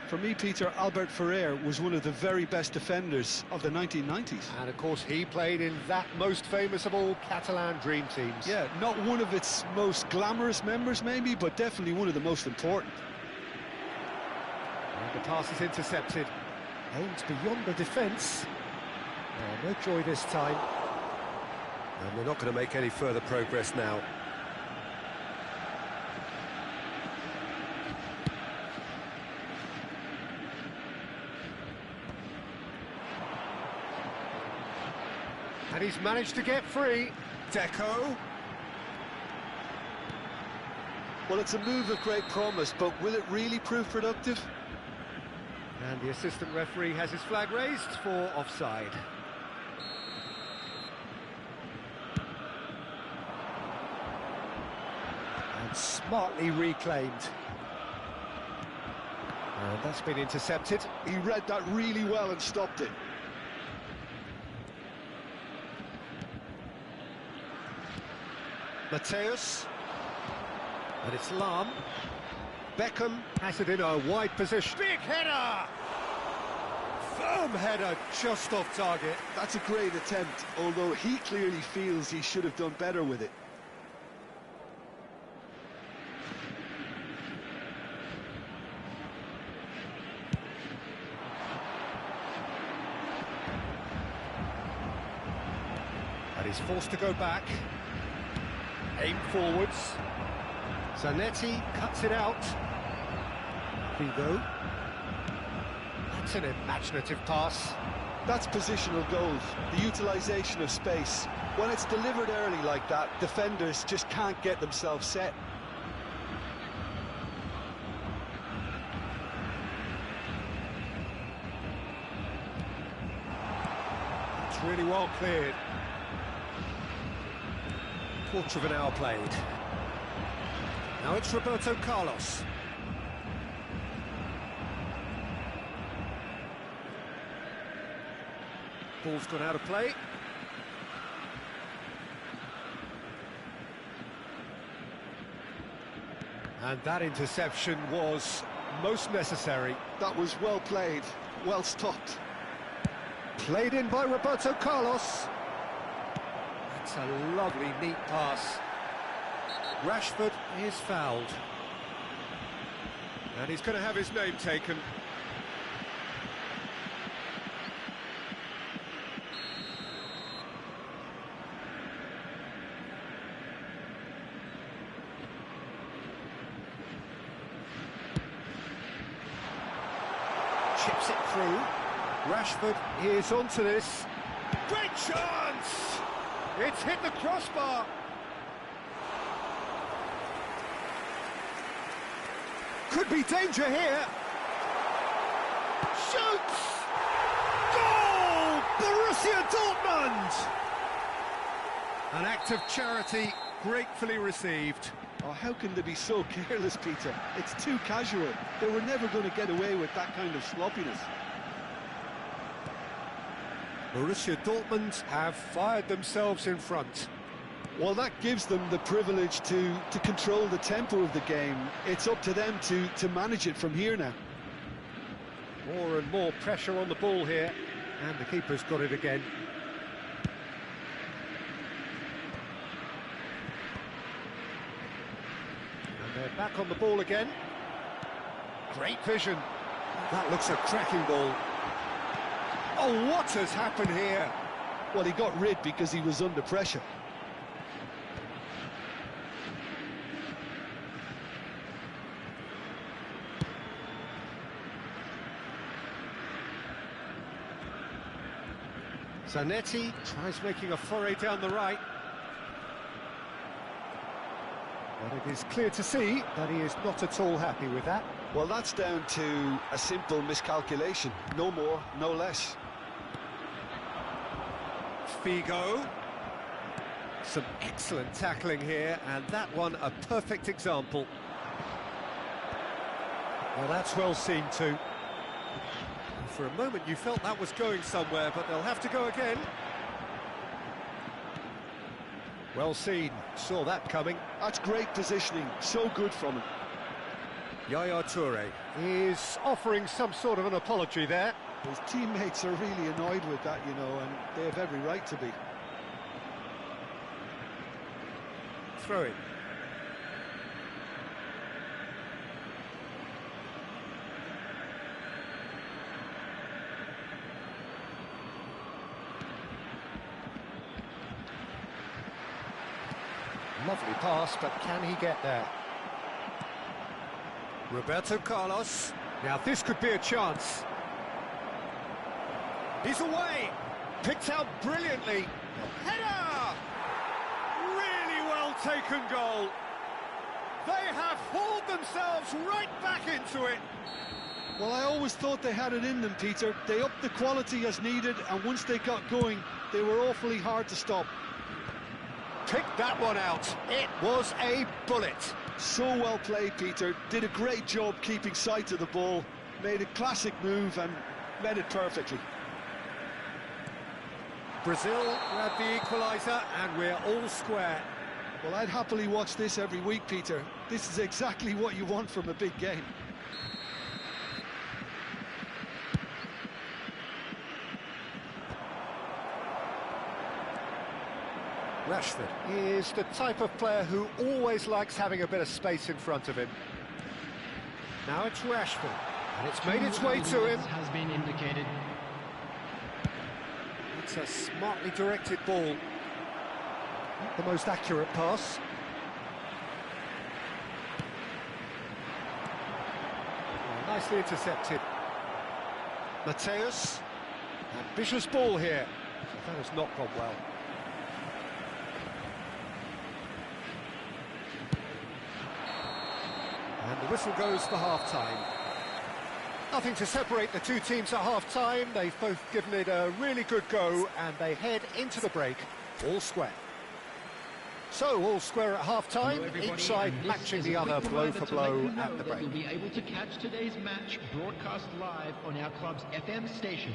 For me, Peter, Albert Ferrer was one of the very best defenders of the 1990s. And of course he played in that most famous of all Catalan dream teams. Yeah, not one of its most glamorous members maybe, but definitely one of the most important. And the pass is intercepted. Aimed beyond the defence. Oh, no joy this time. And they're not going to make any further progress now. And he's managed to get free. Deco. Well, it's a move of great promise, but will it really prove productive? And the assistant referee has his flag raised for offside. And smartly reclaimed. And that's been intercepted. He read that really well and stopped it. Mateus, and it's Lam. Beckham has it in a wide position. Big header! Firm header, just off target. That's a great attempt, although he clearly feels he should have done better with it. And he's forced to go back. Aim forwards. Zanetti cuts it out. Vigo. That's an imaginative pass. That's positional goals, the utilisation of space. When it's delivered early like that, defenders just can't get themselves set. It's really well cleared. Quarter of an hour played. Now it's Roberto Carlos. Ball's gone out of play. And that interception was most necessary. That was well played, well stopped. Played in by Roberto Carlos. That's a lovely, neat pass. Rashford is fouled. And he's going to have his name taken. Chips it through. Rashford is onto this. Great chance! It's hit the crossbar. Could be danger here. Shoots! Goal! Borussia Dortmund! An act of charity gratefully received. Oh, how can they be so careless, Peter? It's too casual. They were never going to get away with that kind of sloppiness. Borussia Dortmund have fired themselves in front. Well, that gives them the privilege to control the tempo of the game. It's up to them to manage it from here now. More and more pressure on the ball here, and the keeper's got it again. And they're back on the ball again. Great vision. That looks a cracking ball. Oh, what has happened here? Well, he got rid because he was under pressure. Zanetti tries making a foray down the right. But it is clear to see that he is not at all happy with that. Well, that's down to a simple miscalculation. No more, no less. Figo. Some excellent tackling here, and that one a perfect example. Well, that's well seen too. For a moment you felt that was going somewhere, but they'll have to go again. Well seen, saw that coming. That's great positioning, so good from him. Yaya Toure is offering some sort of an apology there. His teammates are really annoyed with that, you know, and they have every right to be. Throw it. Lovely pass, but can he get there? Roberto Carlos. Now this could be a chance. He's away. Picked out brilliantly. Header! Really well taken goal. They have hauled themselves right back into it. Well, I always thought they had it in them, Peter. They upped the quality as needed, and once they got going, they were awfully hard to stop. Picked that one out. It was a bullet. So well played, Peter. Did a great job keeping sight of the ball. Made a classic move and met it perfectly. Brazil grabbed the equaliser, and we're all square. Well, I'd happily watch this every week, Peter. This is exactly what you want from a big game. Rashford is the type of player who always likes having a bit of space in front of him. Now it's Rashford, and it's made its way to him. Has been indicated. It's a smartly directed ball. Not the most accurate pass. Oh, nicely intercepted. Mateus. Ambitious ball here. That has not gone well. And the whistle goes for half-time. Nothing to separate the two teams at half-time. They've both given it a really good go, and they head into the break all square. So, all square at half-time, each side matching the other blow for blow at the break. You'll be able to catch today's match broadcast live on our club's FM station.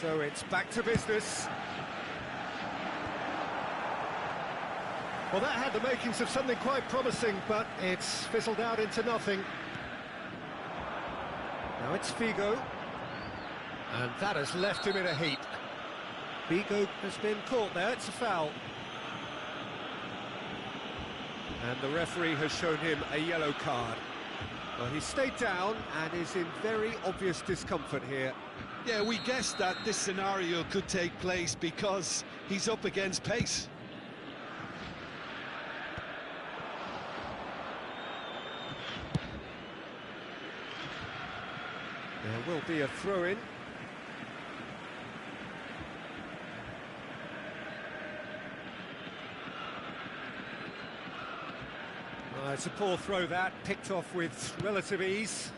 So it's back to business. Well, that had the makings of something quite promising, but it's fizzled out into nothing. Now it's Figo. And that has left him in a heap. Figo has been caught there, it's a foul. And the referee has shown him a yellow card. Well, he stayed down and is in very obvious discomfort here. Yeah, we guessed that this scenario could take place because he's up against pace. There will be a throw-in. It's a poor throw that, picked off with relative ease.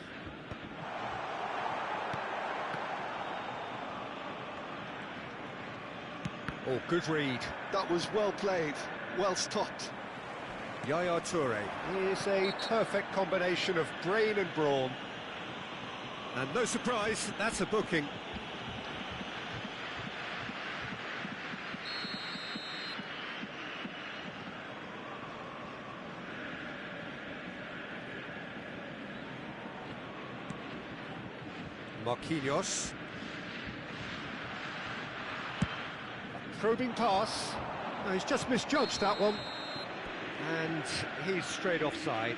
Oh, good read. That was well played, well stopped. Yaya Toure is a perfect combination of brain and brawn. And no surprise, that's a booking. Marquinhos. Probing pass. No, he's just misjudged that one. And he's straight offside.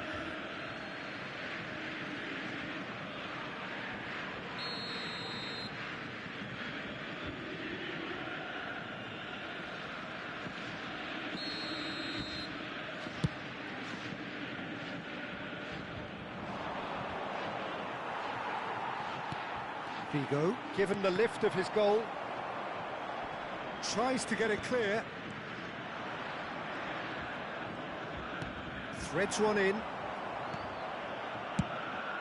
Figo, given the lift of his goal, tries to get it clear. Threads one in.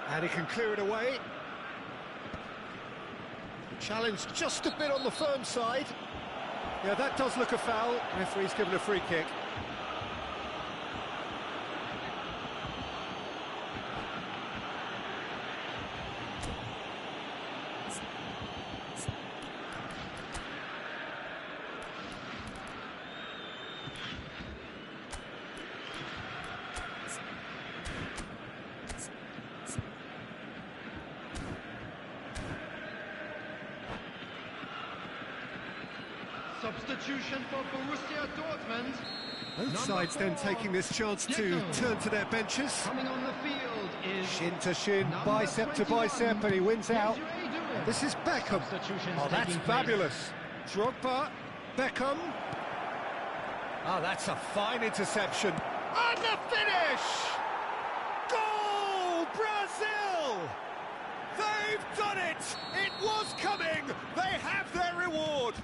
And he can clear it away. The challenge just a bit on the firm side. Yeah, that does look a foul. Referee's given a free kick. Substitution for Borussia Dortmund. Both sides then taking this chance to turn to their benches. Coming on the field is Shin to shin, bicep to bicep, and he wins out. And this is Beckham. Oh, that's fabulous. Drogba, Beckham. Oh, that's a fine interception. And the finish! Goal, Brazil! They've done it! It was coming! They have their reward!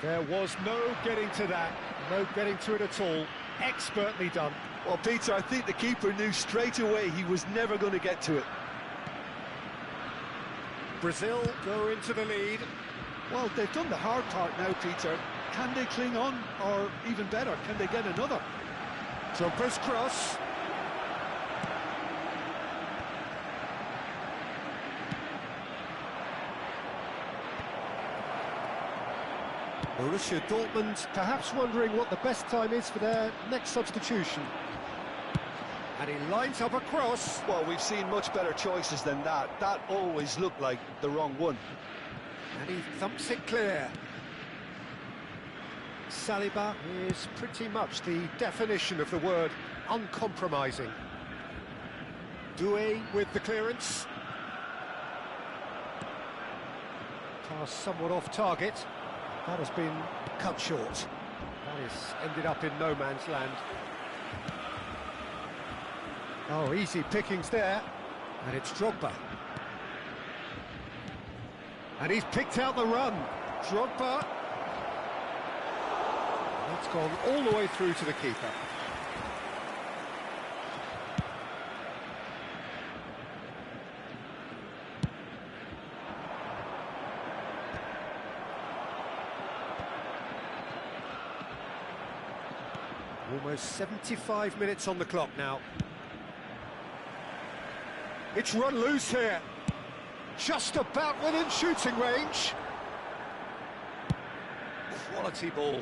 There was no getting to that, no getting to it at all. Expertly done. Well, Peter, I think the keeper knew straight away he was never going to get to it. Brazil go into the lead. Well, they've done the hard part now, Peter. Can they cling on, or even better, can they get another? Drogba's cross. Borussia Dortmund perhaps wondering what the best time is for their next substitution. And he lines up a cross. Well, we've seen much better choices than that. That always looked like the wrong one. And he thumps it clear. Saliba is pretty much the definition of the word uncompromising. Doué with the clearance. Pass somewhat off target. That has been cut short. That has ended up in no man's land. Oh, easy pickings there. And it's Drogba. And he's picked out the run. Drogba. That's gone all the way through to the keeper. Almost 75 minutes on the clock now. It's run loose here. Just about within shooting range. Quality ball.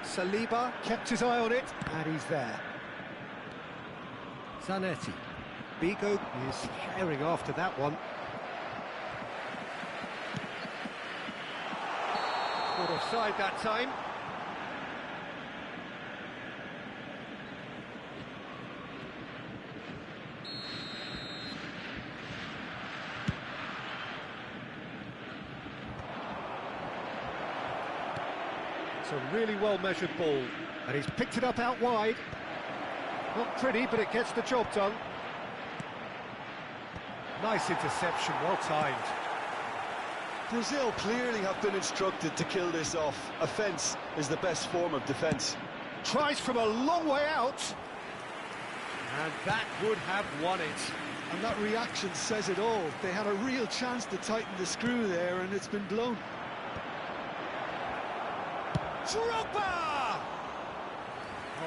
Saliba kept his eye on it, and he's there. Zanetti. Figo is herring after that one. Caught offside that time. It's a really well-measured ball, and he's picked it up out wide. Not pretty, but it gets the job done. Nice interception, well timed. Brazil clearly have been instructed to kill this off. Offence is the best form of defence. Tries from a long way out, and that would have won it. And that reaction says it all. They had a real chance to tighten the screw there, and it's been blown. Drogba!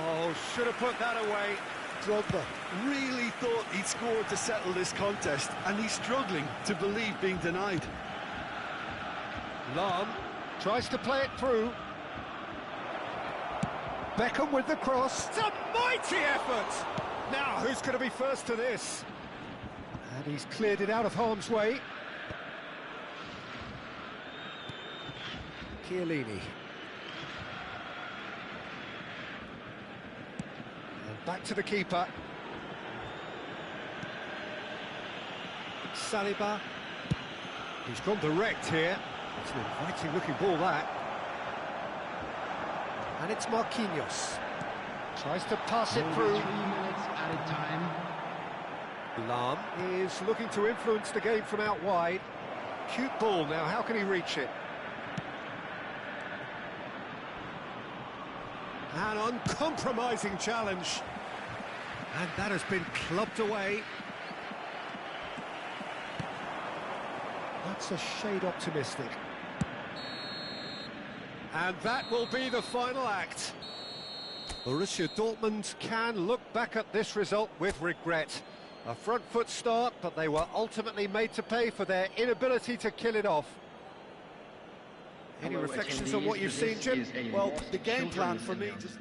Oh, should have put that away. Drogba really thought he'd scored to settle this contest, and he's struggling to believe being denied. Lahm tries to play it through. Beckham with the cross. It's a mighty effort! Now, who's going to be first to this? And he's cleared it out of harm's way. Chiellini. Back to the keeper. Saliba. He's gone direct here. It's an inviting looking ball, that. And it's Marquinhos. Tries to pass it through. 3 minutes added time. Lahm is looking to influence the game from out wide. Cute ball now, how can he reach it? An uncompromising challenge. And that has been clubbed away. That's a shade optimistic. And that will be the final act. Borussia Dortmund can look back at this result with regret. A front foot start, but they were ultimately made to pay for their inability to kill it off. Any reflections on what you've seen, Jim? Well, the game plan for me just...